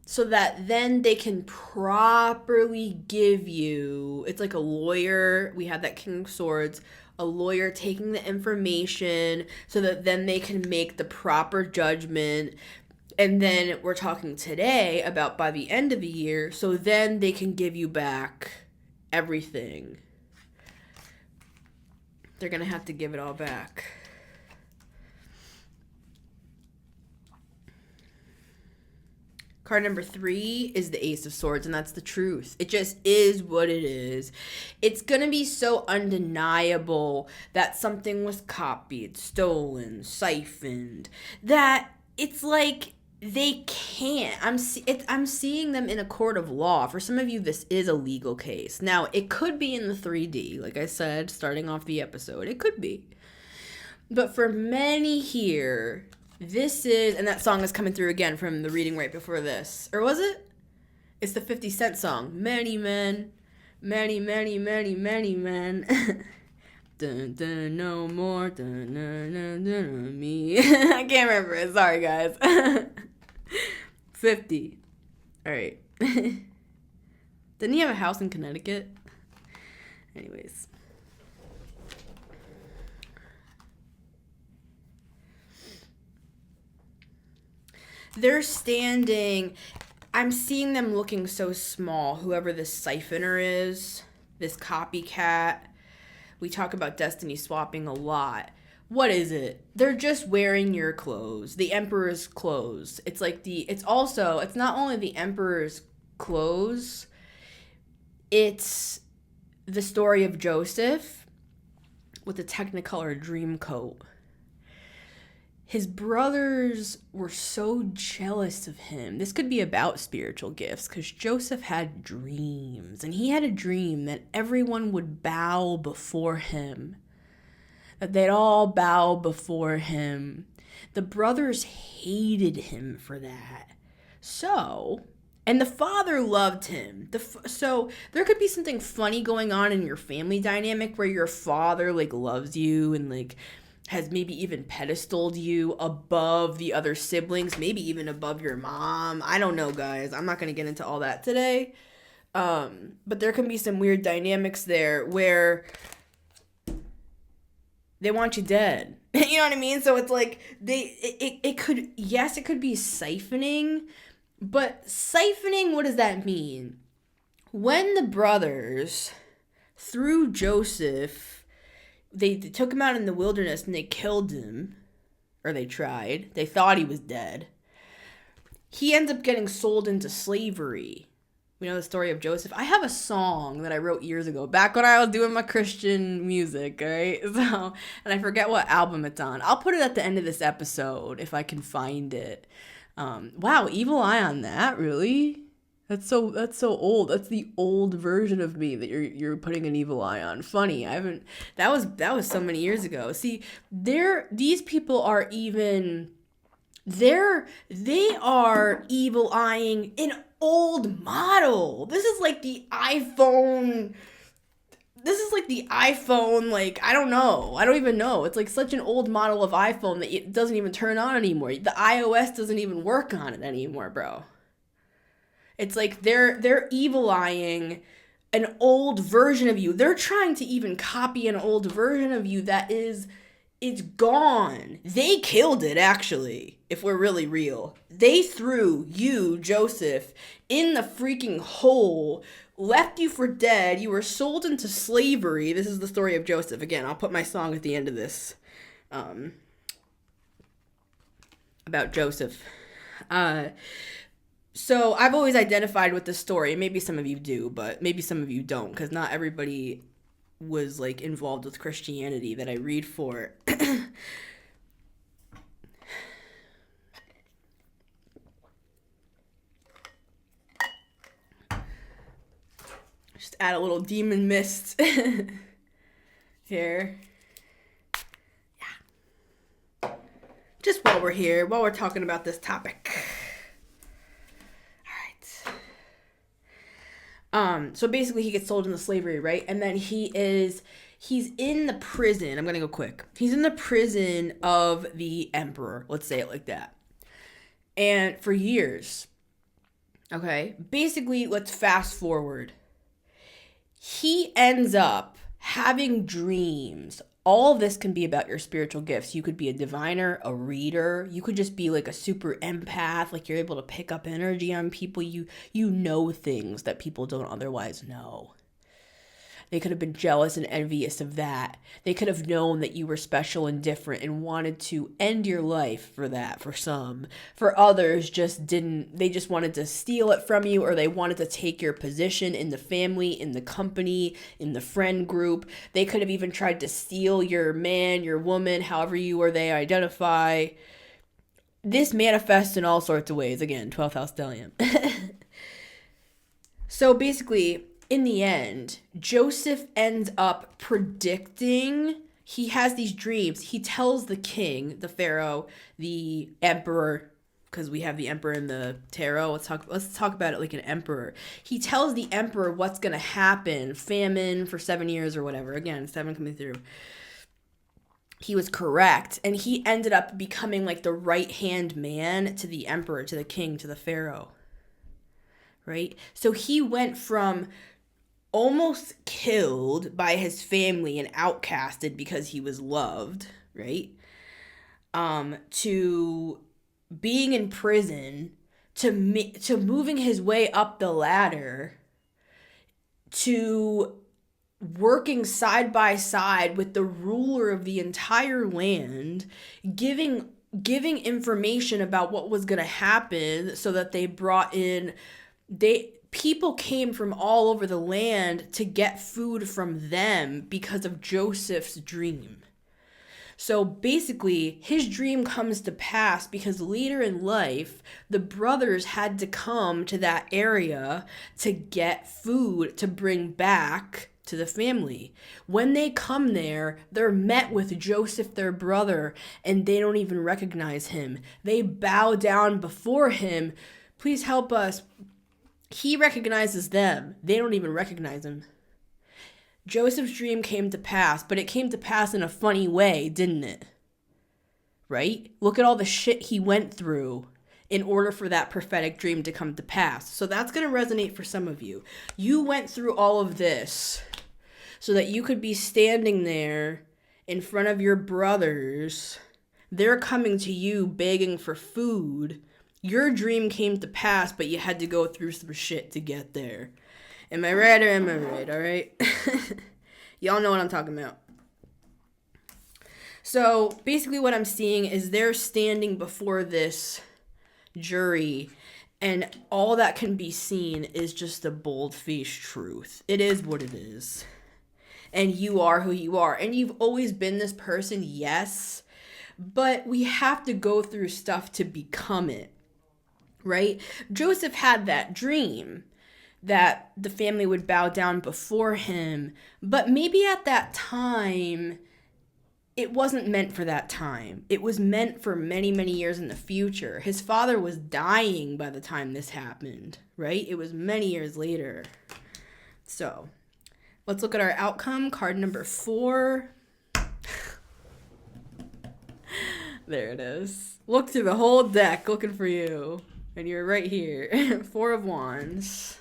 so that then they can properly give you, it's like a lawyer, we had that King of Swords, a lawyer taking the information so that then they can make the proper judgment. And then we're talking today about by the end of the year, so then they can give you back everything. They're going to have to give it all back. Card number 3 is the Ace of Swords, and that's the truth. It just is what it is. It's going to be so undeniable that something was copied, stolen, siphoned, that it's like they can't. I'm seeing them in a court of law. For some of you, this is a legal case. Now, it could be in the 3D, like I said, starting off the episode. It could be. But for many here, this is, and that song is coming through again from the reading right before this. Or was it? It's the 50 Cent song. Many men, many, many, many, many men. Dun, dun, no more. Dun, dun, dun, dun, me. I can't remember it. Sorry, guys. 50. All right. Didn't he have a house in Connecticut? Anyways. They're standing. I'm seeing them looking so small. Whoever this siphoner is, this copycat. We talk about destiny swapping a lot. What is it? They're just wearing your clothes, the emperor's clothes. It's not only the emperor's clothes, it's the story of Joseph with the Technicolor dream coat. His brothers were so jealous of him. This could be about spiritual gifts because Joseph had dreams, and he had a dream that everyone would bow before him, that they'd all bow before him. The brothers hated him for that. And the father loved him. So there could be something funny going on in your family dynamic where your father loves you and has maybe even pedestaled you above the other siblings, maybe even above your mom. I don't know, guys. I'm not going to get into all that today. But there can be some weird dynamics there where they want you dead. You know what I mean? So it's like it could be siphoning, but siphoning, what does that mean? When the brothers threw Joseph, they took him out in the wilderness and they killed him, or they tried. They thought he was dead. He ends up getting sold into slavery. We know the story of Joseph. I have a song that I wrote years ago, back when I was doing my Christian music, right? And I forget what album it's on. I'll put it at the end of this episode if I can find it. Wow, Evil Eye on that, really? That's so old. That's the old version of me that you're putting an evil eye on. Funny. That was so many years ago. See, these people are they are evil eyeing an old model. This is like the iPhone. I don't know. I don't even know. It's like such an old model of iPhone that it doesn't even turn on anymore. The iOS doesn't even work on it anymore, bro. It's like they're evil-eyeing an old version of you. They're trying to even copy an old version of you it's gone. They killed it, actually, if we're really real. They threw you, Joseph, in the freaking hole, left you for dead. You were sold into slavery. This is the story of Joseph. Again, I'll put my song at the end of this about Joseph. So I've always identified with this story. Maybe some of you do, but maybe some of you don't, because not everybody was like involved with Christianity that I read for. Just add a little demon mist here. Yeah. Just while we're here, while we're talking about this topic. So basically he gets sold into slavery, right? And then he's in the prison. I'm going to go quick. He's in the prison of the emperor. Let's say it like that. And for years, okay, basically let's fast forward. He ends up having dreams. All of this can be about your spiritual gifts. You could be a diviner, a reader. You could just be like a super empath. Like you're able to pick up energy on people. You know things that people don't otherwise know. They could have been jealous and envious of that. They could have known that you were special and different and wanted to end your life for that, for some. For others, just didn't. They just wanted to steal it from you, or they wanted to take your position in the family, in the company, in the friend group. They could have even tried to steal your man, your woman, however you or they identify. This manifests in all sorts of ways. Again, 12th house stellium. So basically, in the end, Joseph ends up predicting. He has these dreams. He tells the king, the pharaoh, the emperor, because we have the emperor in the tarot. Let's talk about it like an emperor. He tells the emperor what's going to happen, famine for 7 years or whatever. Again, 7 coming through. He was correct, and he ended up becoming like the right-hand man to the emperor, to the king, to the pharaoh. Right? So he went from almost killed by his family and outcasted because he was loved, right? To being in prison, to moving his way up the ladder, to working side by side with the ruler of the entire land, giving information about what was going to happen so that they brought in people came from all over the land to get food from them because of Joseph's dream. So basically, his dream comes to pass because later in life, the brothers had to come to that area to get food to bring back to the family. When they come there, they're met with Joseph, their brother, and they don't even recognize him. They bow down before him. Please help us. He recognizes them. They don't even recognize him. Joseph's dream came to pass, but it came to pass in a funny way, didn't it? Right? Look at all the shit he went through in order for that prophetic dream to come to pass. So that's going to resonate for some of you. You went through all of this so that you could be standing there in front of your brothers. They're coming to you begging for food. Your dream came to pass, but you had to go through some shit to get there. Am I right or am I right? All right? Y'all know what I'm talking about. So basically what I'm seeing is they're standing before this jury, and all that can be seen is just a bold-faced truth. It is what it is. And you are who you are. And you've always been this person, yes. But we have to go through stuff to become it. Right? Joseph had that dream that the family would bow down before him, but maybe at that time, it wasn't meant for that time. It was meant for many, many years in the future. His father was dying by the time this happened, right? It was many years later. So, let's look at our outcome. Card number 4. There it is. Look through the whole deck looking for you. And you're right here. 4 of Wands.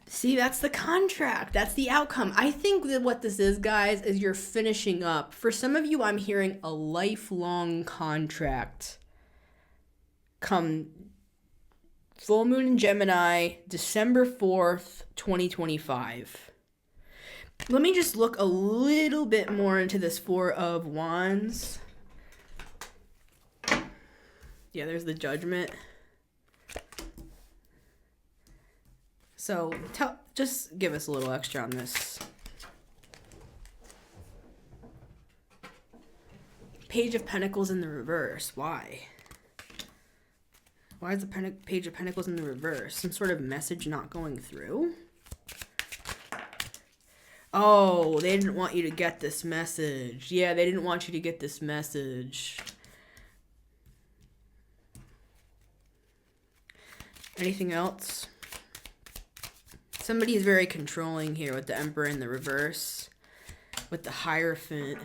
See, that's the contract. That's the outcome. I think that what this is, guys, is you're finishing up. For some of you, I'm hearing a lifelong contract. Come full moon in Gemini, December 4th, 2025. Let me just look a little bit more into this 4 of Wands. Yeah, there's the Judgment. So Just give us a little extra on this. Page of Pentacles in the reverse. Why? Why is the Page of Pentacles in the reverse? Some sort of message not going through? Oh, they didn't want you to get this message. Yeah, they didn't want you to get this message. Anything else? Somebody is very controlling here with the Emperor in the reverse. With the Hierophant.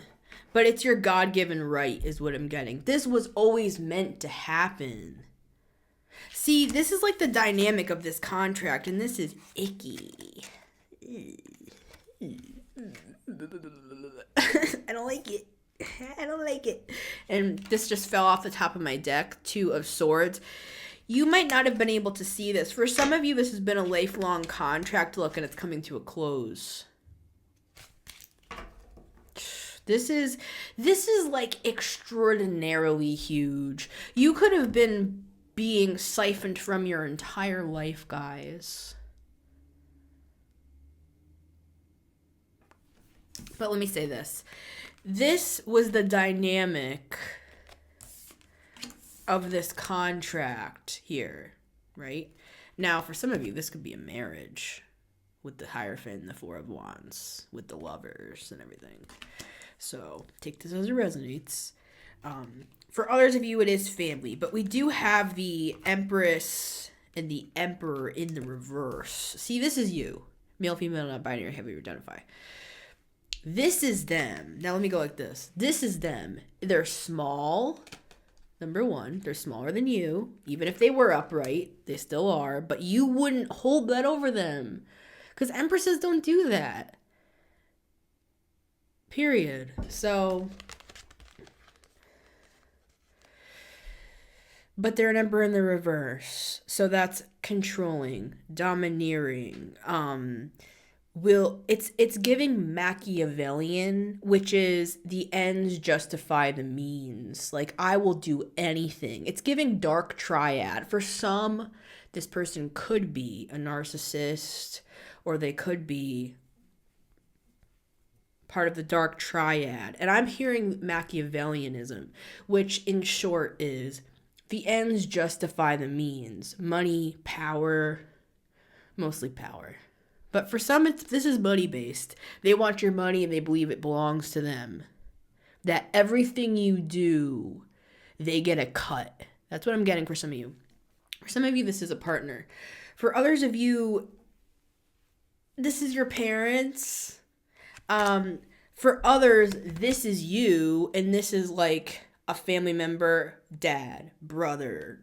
But it's your God-given right is what I'm getting. This was always meant to happen. See, this is like the dynamic of this contract, and this is icky. I don't like it. I don't like it. And this just fell off the top of my deck. 2 of Swords. You might not have been able to see this. For some of you, this has been a lifelong contract. Look, and it's coming to a close. This is like extraordinarily huge. You could have been being siphoned from your entire life, guys. But let me say this. This was the dynamic of this contract here, right? Now, for some of you, this could be a marriage with the Hierophant and the 4 of Wands, with the lovers and everything. So take this as it resonates. For others of you, it is family. But we do have the Empress and the Emperor in the reverse. See, this is you. Male, female, not binary, however you identify. This is them. Now let me go like this. This is them. They're small. Number 1, they're smaller than you. Even if they were upright, they still are. But you wouldn't hold that over them. Because Empresses don't do that. Period. So, but they're an Emperor in the reverse. So that's controlling, domineering. It's giving Machiavellian, which is the ends justify the means. Like, I will do anything. It's giving dark triad. For some, this person could be a narcissist, or they could be part of the dark triad. And I'm hearing Machiavellianism, which in short is the ends justify the means. Money, power, mostly power. But for some, this is money-based. They want your money and they believe it belongs to them. That everything you do, they get a cut. That's what I'm getting for some of you. For some of you, this is a partner. For others of you, this is your parents. For others, this is you, and this is like a family member, dad, brother,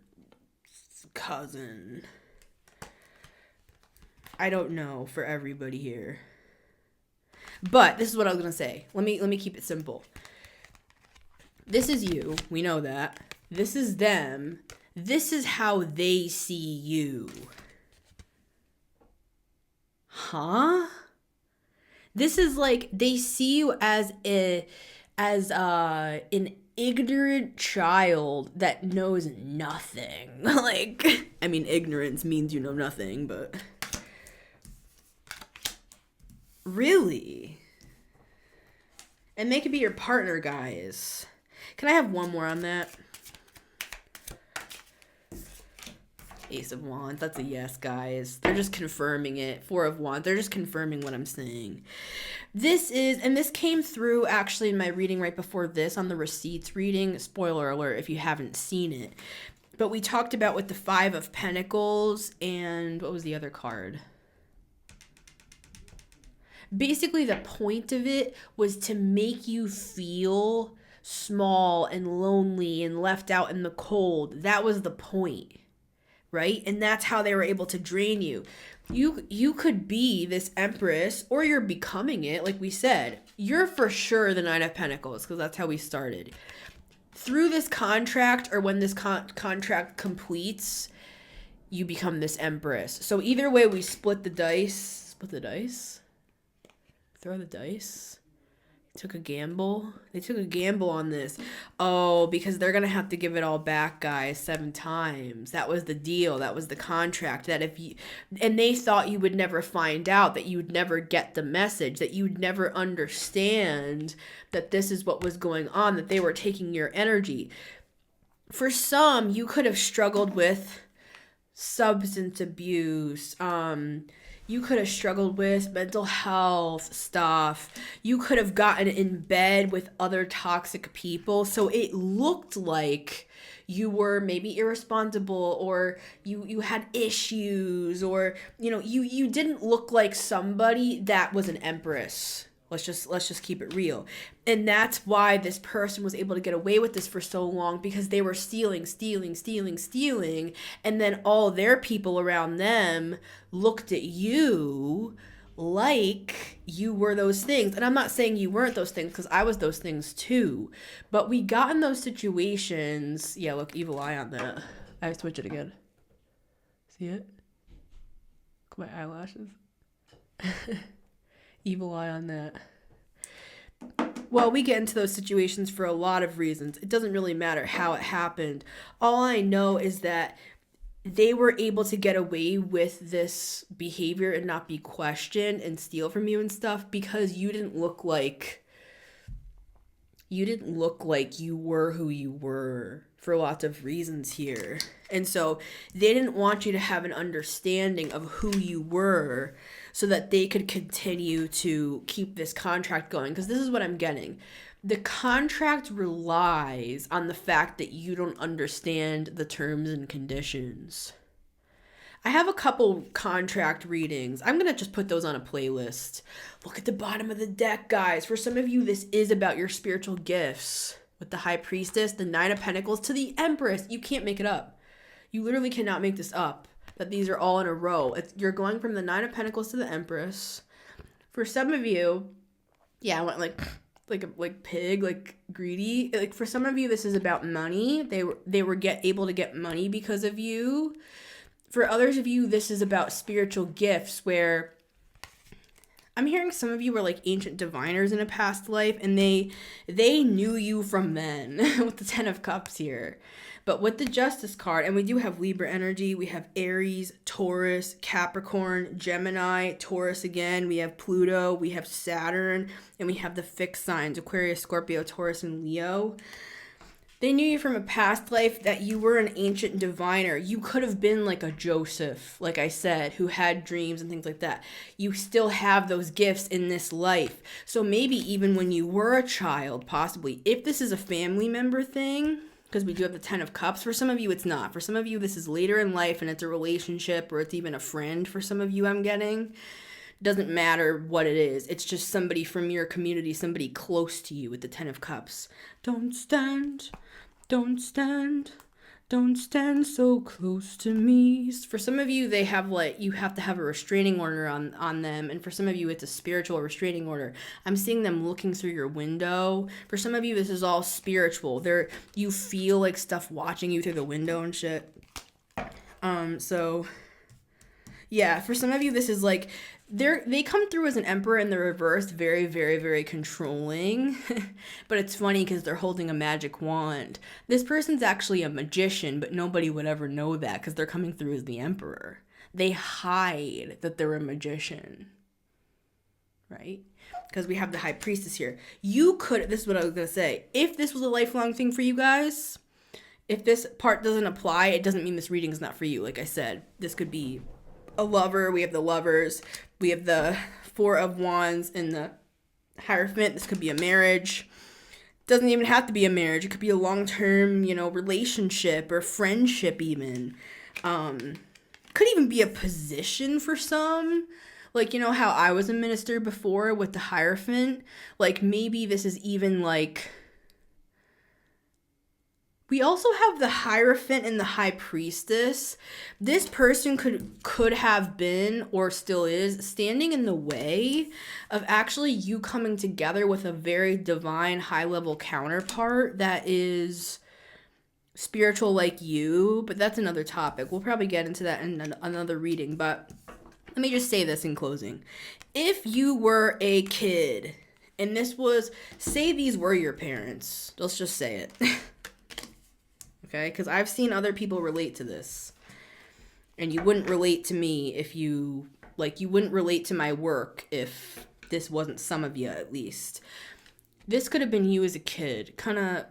cousin. I don't know for everybody here. But this is what I was going to say. Let me keep it simple. This is you. We know that. This is them. This is how they see you. Huh? This is like they see you as an ignorant child that knows nothing. Like, I mean, ignorance means you know nothing, but really? And they could be your partner, guys. Can I have one more on that? Ace of Wands. That's a yes, guys. They're just confirming it. 4 of Wands. They're just confirming what I'm saying. This is, and this came through actually in my reading right before this on the receipts reading. Spoiler alert if you haven't seen it. But we talked about with the 5 of Pentacles and what was the other card? Basically, the point of it was to make you feel small and lonely and left out in the cold. That was the point. Right? And that's how they were able to drain you. You could be this Empress, or you're becoming it, like we said. You're for sure the 9 of Pentacles, because that's how we started. Through this contract, or when this contract completes, you become this Empress. So either way, we split the dice. Split the dice? Throw the dice? took a gamble. They took a gamble on this. Oh, because they're going to have to give it all back, guys, 7 times. That was the deal. That was the contract. That if you, and they thought you would never find out, that you would never get the message, that you would never understand that this is what was going on, that they were taking your energy. For some, you could have struggled with substance abuse, you could have struggled with mental health stuff. You could have gotten in bed with other toxic people. So it looked like you were maybe irresponsible, or you had issues, or you didn't look like somebody that was an empress. Let's just keep it real. And that's why this person was able to get away with this for so long, because they were stealing. And then all their people around them looked at you like you were those things. And I'm not saying you weren't those things, because I was those things too. But we got in those situations. Yeah, look, evil eye on that. I switch it again. See it? Look at my eyelashes. Evil eye on that. Well, we get into those situations for a lot of reasons. It doesn't really matter how it happened. All I know is that they were able to get away with this behavior and not be questioned and steal from you and stuff, because you didn't look like you were who you were, for lots of reasons here. And so they didn't want you to have an understanding of who you were, so that they could continue to keep this contract going. Because this is what I'm getting. The contract relies on the fact that you don't understand the terms and conditions. I have a couple contract readings. I'm going to just put those on a playlist. Look at the bottom of the deck, guys. For some of you, this is about your spiritual gifts. With the High Priestess, the 9 of Pentacles to the Empress. You can't make it up. You literally cannot make this up. That these are all in a row. You're going from the 9 of Pentacles to the Empress. For some of you, yeah, I went like pig, like greedy. Like for some of you, this is about money. They were able to get money because of you. For others of you, this is about spiritual gifts, where I'm hearing some of you were like ancient diviners in a past life, and they knew you from then with the 10 of Cups here. But with the Justice card, and we do have Libra energy, we have Aries, Taurus, Capricorn, Gemini, Taurus again, we have Pluto, we have Saturn, and we have the fixed signs, Aquarius, Scorpio, Taurus, and Leo. They knew you from a past life, that you were an ancient diviner. You could have been like a Joseph, like I said, who had dreams and things like that. You still have those gifts in this life. So maybe even when you were a child, possibly, if this is a family member thing, because we do have the 10 of Cups. For some of you, it's not. For some of you, this is later in life, and it's a relationship, or it's even a friend for some of you, I'm getting. Doesn't matter what it is. It's just somebody from your community, somebody close to you with the 10 of Cups. Don't stand so close to me. For some of you, they have you have to have a restraining order on them. And for some of you, it's a spiritual restraining order. I'm seeing them looking through your window. For some of you, this is all spiritual. You feel like stuff watching you through the window and shit. So yeah, for some of you, this is like, they come through as an emperor in the reverse, very, very, very controlling. But it's funny because they're holding a magic wand. This person's actually a magician, but nobody would ever know that because they're coming through as the emperor. They hide that they're a magician, right? Because we have the High Priestess here. This is what I was going to say. If this was a lifelong thing for you guys, if this part doesn't apply, it doesn't mean this reading is not for you. Like I said, this could be a lover. We have the Lovers. We have the 4 of Wands and the Hierophant. This could be a marriage. Doesn't even have to be a marriage. It could be a long-term, relationship or friendship even. Could even be a position for some. Like, how I was a minister before with the Hierophant? Like, maybe this is even like... We also have the Hierophant and the High Priestess. This person could have been, or still is, standing in the way of actually you coming together with a very divine, high-level counterpart that is spiritual like you. But that's another topic. We'll probably get into that in another reading. But let me just say this in closing. If you were a kid And this was, say these were your parents. Let's just say it. Okay? Because I've seen other people relate to this. And you wouldn't relate to me if you wouldn't relate to my work if this wasn't some of you at least. This could have been you as a kid. Kind of,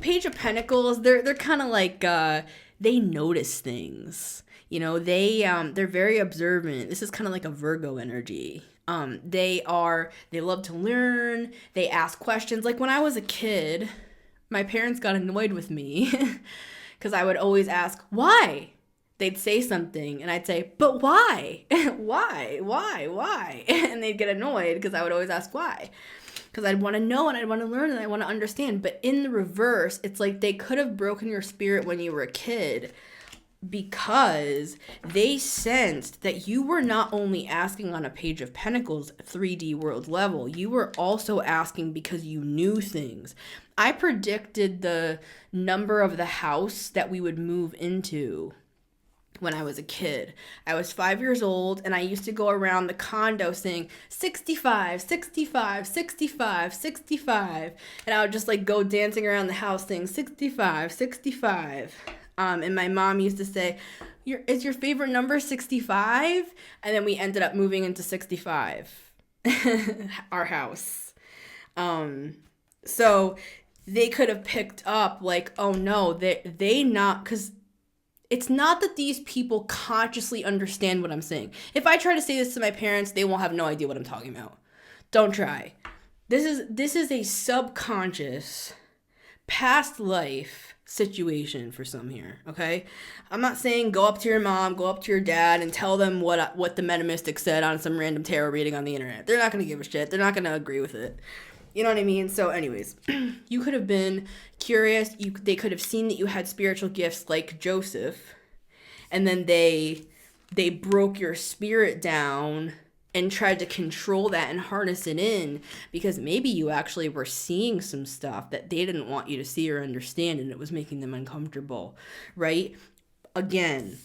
Page of Pentacles, they're kind of like, they notice things. They're very observant. This is kind of like a Virgo energy. They love to learn. They ask questions. Like when I was a kid, my parents got annoyed with me because I would always ask, why? They'd say something and I'd say, but why? Why? And they'd get annoyed because I would always ask why. Because I'd want to know and I'd want to learn and I want to understand. But in the reverse, it's like they could have broken your spirit when you were a kid because they sensed that you were not only asking on a Page of Pentacles 3D world level, you were also asking because you knew things. I predicted the number of the house that we would move into when I was a kid. I was 5 years old and I used to go around the condo saying 65, 65, 65, 65. And I would just like go dancing around the house saying 65, 65. And my mom used to say, is your favorite number 65? And then we ended up moving into 65, our house. So they could have picked up like, oh no, they not, because it's not that these people consciously understand what I'm saying. If I try to say this to my parents, they will have no idea what I'm talking about. Don't try. This is a subconscious past life situation for some here, okay? I'm not saying go up to your mom, go up to your dad, and tell them what the Metamystic said on some random tarot reading on the internet. They're not going to give a shit. They're not going to agree with it. You know what I mean? So anyways, you could have been curious. They could have seen that you had spiritual gifts like Joseph. And then they broke your spirit down and tried to control that and harness it in because maybe you actually were seeing some stuff that they didn't want you to see or understand and it was making them uncomfortable, right? Again,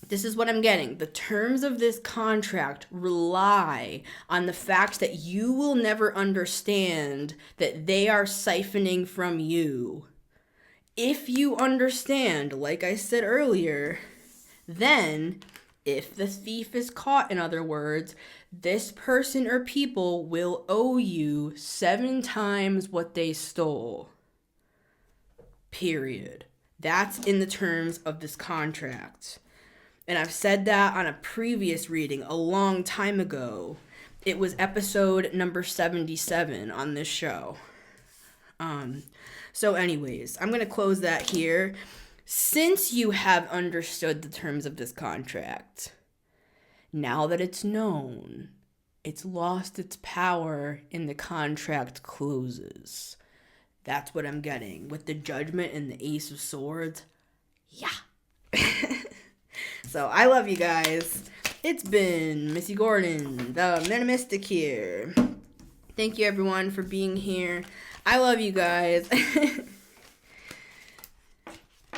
this is what I'm getting. The terms of this contract rely on the fact that you will never understand that they are siphoning from you. If you understand, like I said earlier, then if the thief is caught, in other words, this person or people will owe you 7 times what they stole. Period. That's in the terms of this contract. And I've said that on a previous reading a long time ago. It was episode number 77 on this show. So anyways, I'm going to close that here. Since you have understood the terms of this contract, now that it's known, it's lost its power and the contract closes. That's what I'm getting. With the Judgment and the Ace of Swords, yeah. So I love you guys. It's been Missy Gordon, the Metamystic here. Thank you everyone for being here. I love you guys.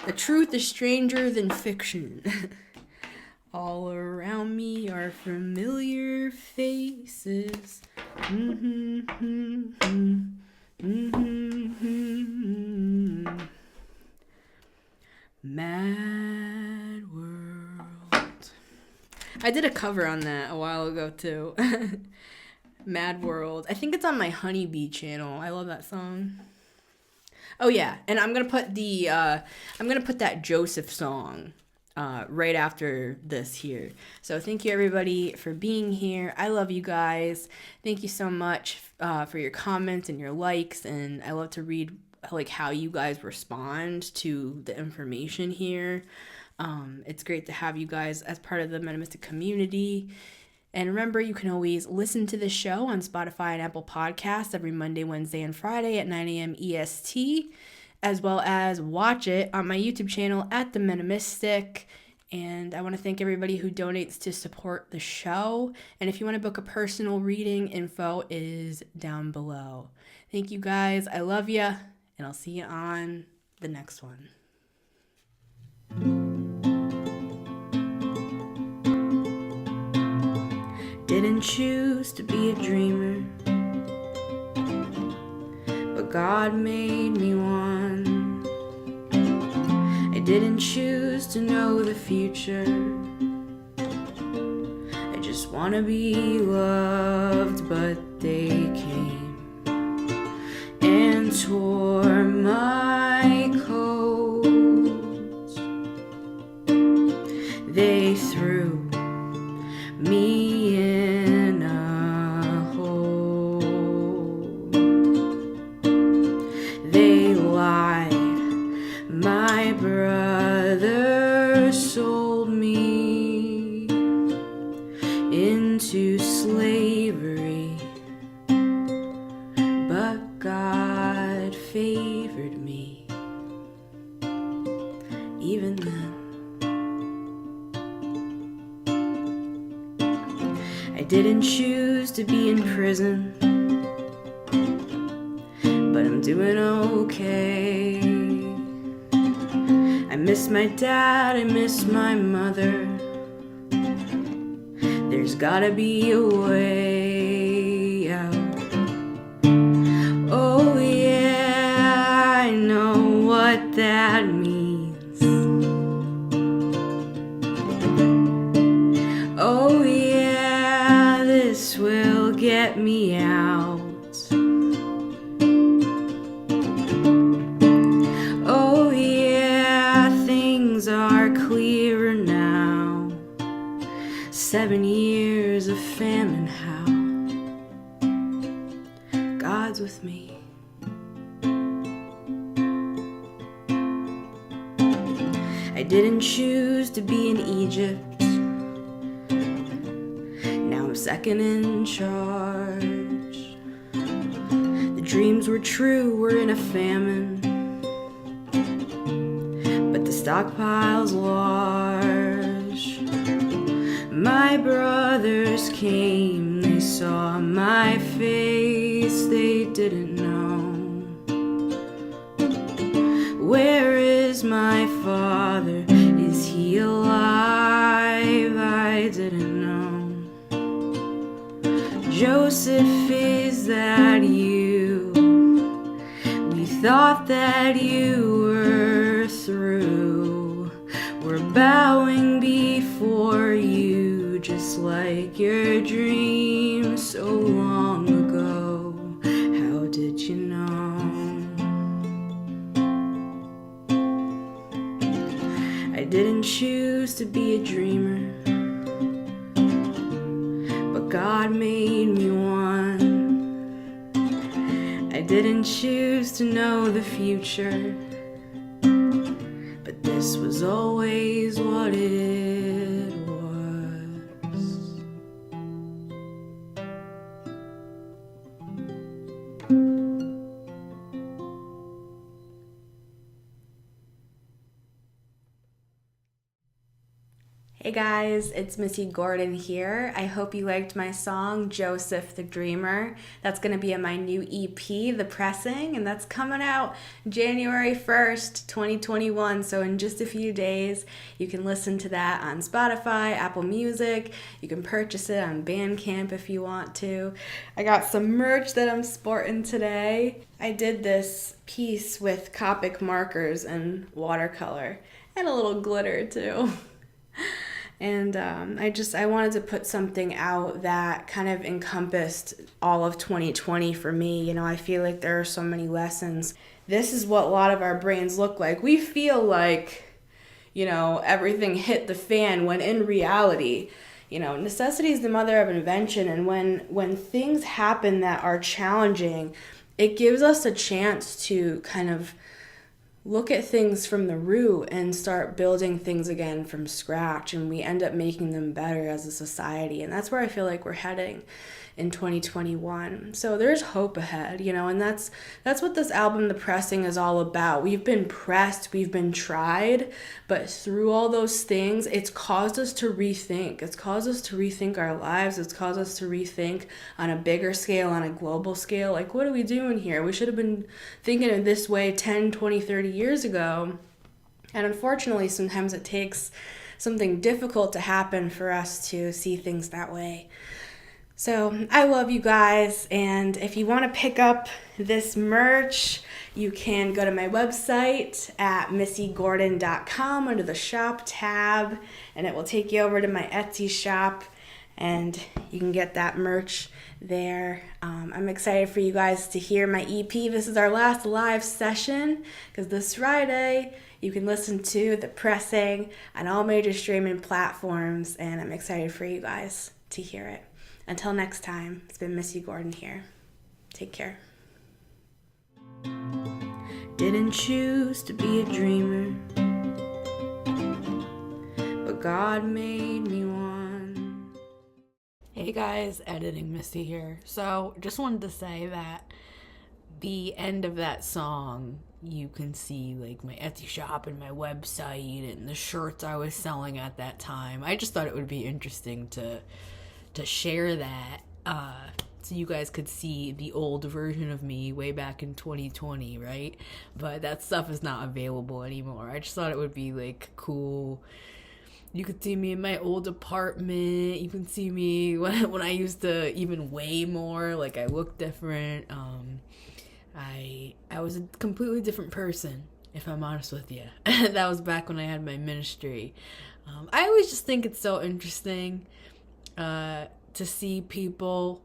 The truth is stranger than fiction. All around me are familiar faces. Mad World. I did a cover on that a while ago too. Mad World. I think it's on my Honeybee channel. I love that song. Oh yeah, and I'm gonna put that Joseph song right after this here. So thank you everybody for being here. I love you guys. Thank you so much for your comments and your likes, and I love to read like how you guys respond to the information here. It's great to have you guys as part of the Metamystic community. And remember, you can always listen to the show on Spotify and Apple Podcasts every Monday, Wednesday, and Friday at 9 a.m. EST, as well as watch it on my YouTube channel at The Metamystic. And I want to thank everybody who donates to support the show. And if you want to book a personal reading, info is down below. Thank you guys. I love you. And I'll see you on the next one. Didn't choose to be a dreamer. God made me one. I didn't choose to know the future. I just wanna be loved, but they came and tore my coat. They threw me in a hole. They lied. My brother sold me into slavery, but God favored me even then. I didn't choose to be in prison, but I'm doing okay. I miss my dad, I miss my mother. There's gotta be a way out. Oh yeah, I know what that means. Oh yeah, this will get me out. Oh yeah, things are clearer now. 7 years of famine, how God's with me. I didn't choose to be in Egypt. Now I'm second in charge. The dreams were true, we're in a famine, but the stockpile's large. My brothers came, they saw my face, they didn't know. Where is my father? Is he alive? I didn't know. Joseph, is that you? We thought that you were through. We're bowing before you, just like your dream so long ago. How did you know? I didn't choose to be a dreamer, but God made me one. I didn't choose to know the future, but this was always what it was. Hey guys, it's Missy Gordon here. I hope you liked my song, Joseph the Dreamer. That's going to be in my new EP, The Pressing, and that's coming out January 1st, 2021. So in just a few days, you can listen to that on Spotify, Apple Music. You can purchase it on Bandcamp if you want to. I got some merch that I'm sporting today. I did this piece with Copic markers and watercolor and a little glitter too. And I wanted to put something out that kind of encompassed all of 2020 for me. You know, I feel like there are so many lessons. This is what a lot of our brains look like. We feel like, you know, everything hit the fan, when in reality, you know, necessity is the mother of invention. And when things happen that are challenging, it gives us a chance to kind of look at things from the root and start building things again from scratch, and we end up making them better as a society. And that's where I feel like we're heading in 2021. So there's hope ahead, you know, and that's what this album, The Pressing, is all about. We've been pressed, we've been tried, but through all those things, it's caused us to rethink. It's caused us to rethink our lives. It's caused us to rethink on a bigger scale, on a global scale. Like, what are we doing here? We should have been thinking of this way 10, 20, 30 years ago. And unfortunately, sometimes it takes something difficult to happen for us to see things that way. So I love you guys, and if you want to pick up this merch, you can go to my website at missysuegordon.com under the shop tab, and it will take you over to my Etsy shop, and you can get that merch there. I'm excited for you guys to hear my EP. This is our last live session, because this Friday you can listen to the pressing on all major streaming platforms, and I'm excited for you guys to hear it. Until next time, it's been Missy Gordon here. Take care. Didn't choose to be a dreamer, but God made me one. Hey guys, editing Missy here. So just wanted to say that the end of that song, you can see like my Etsy shop and my website and the shirts I was selling at that time. I just thought it would be interesting to share that so you guys could see the old version of me way back in 2020, right? But that stuff is not available anymore. I just thought it would be like cool. You could see me in my old apartment. You can see me when I used to even weigh more. Like, I look different. I was a completely different person, if I'm honest with you. That was back when I had my ministry. I always just think it's so interesting to see people,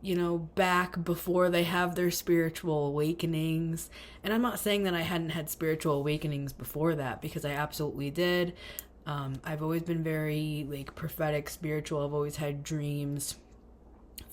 you know, back before they have their spiritual awakenings. And I'm not saying that I hadn't had spiritual awakenings before that, because I absolutely did. I've always been very like prophetic, spiritual. I've always had dreams,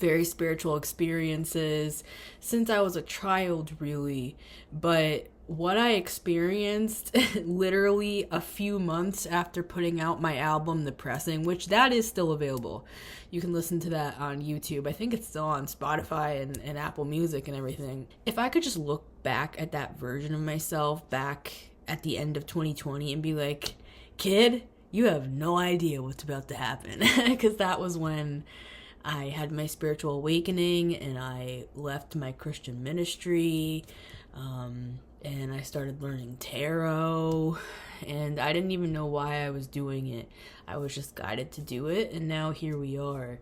very spiritual experiences since I was a child, really. But what I experienced literally a few months after putting out my album, The Pressing, which that is still available. You can listen to that on YouTube. I think it's still on Spotify and Apple Music and everything. If I could just look back at that version of myself back at the end of 2020 and be like, kid, you have no idea what's about to happen. Because that was when I had my spiritual awakening and I left my Christian ministry. And I started learning tarot, and I didn't even know why I was doing it. I was just guided to do it, and now here we are.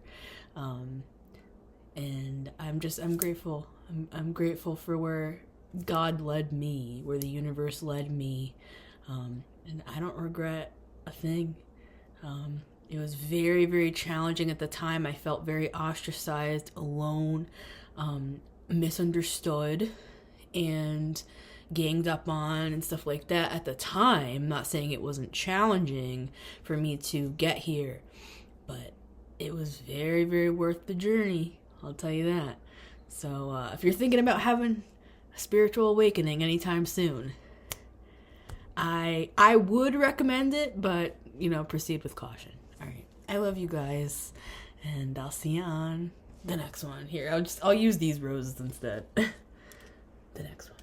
And I'm grateful. I'm grateful for where God led me, where the universe led me. And I don't regret a thing. It was very, very challenging at the time. I felt very ostracized, alone, misunderstood, and ganged up on and stuff like that at the time. Not saying it wasn't challenging for me to get here, but it was very, very worth the journey, I'll tell you that. So if you're thinking about having a spiritual awakening anytime soon, I would recommend it, but you know, proceed with caution. All right, I love you guys, and I'll see you on the next one. Here, I'll use these roses instead. The next one.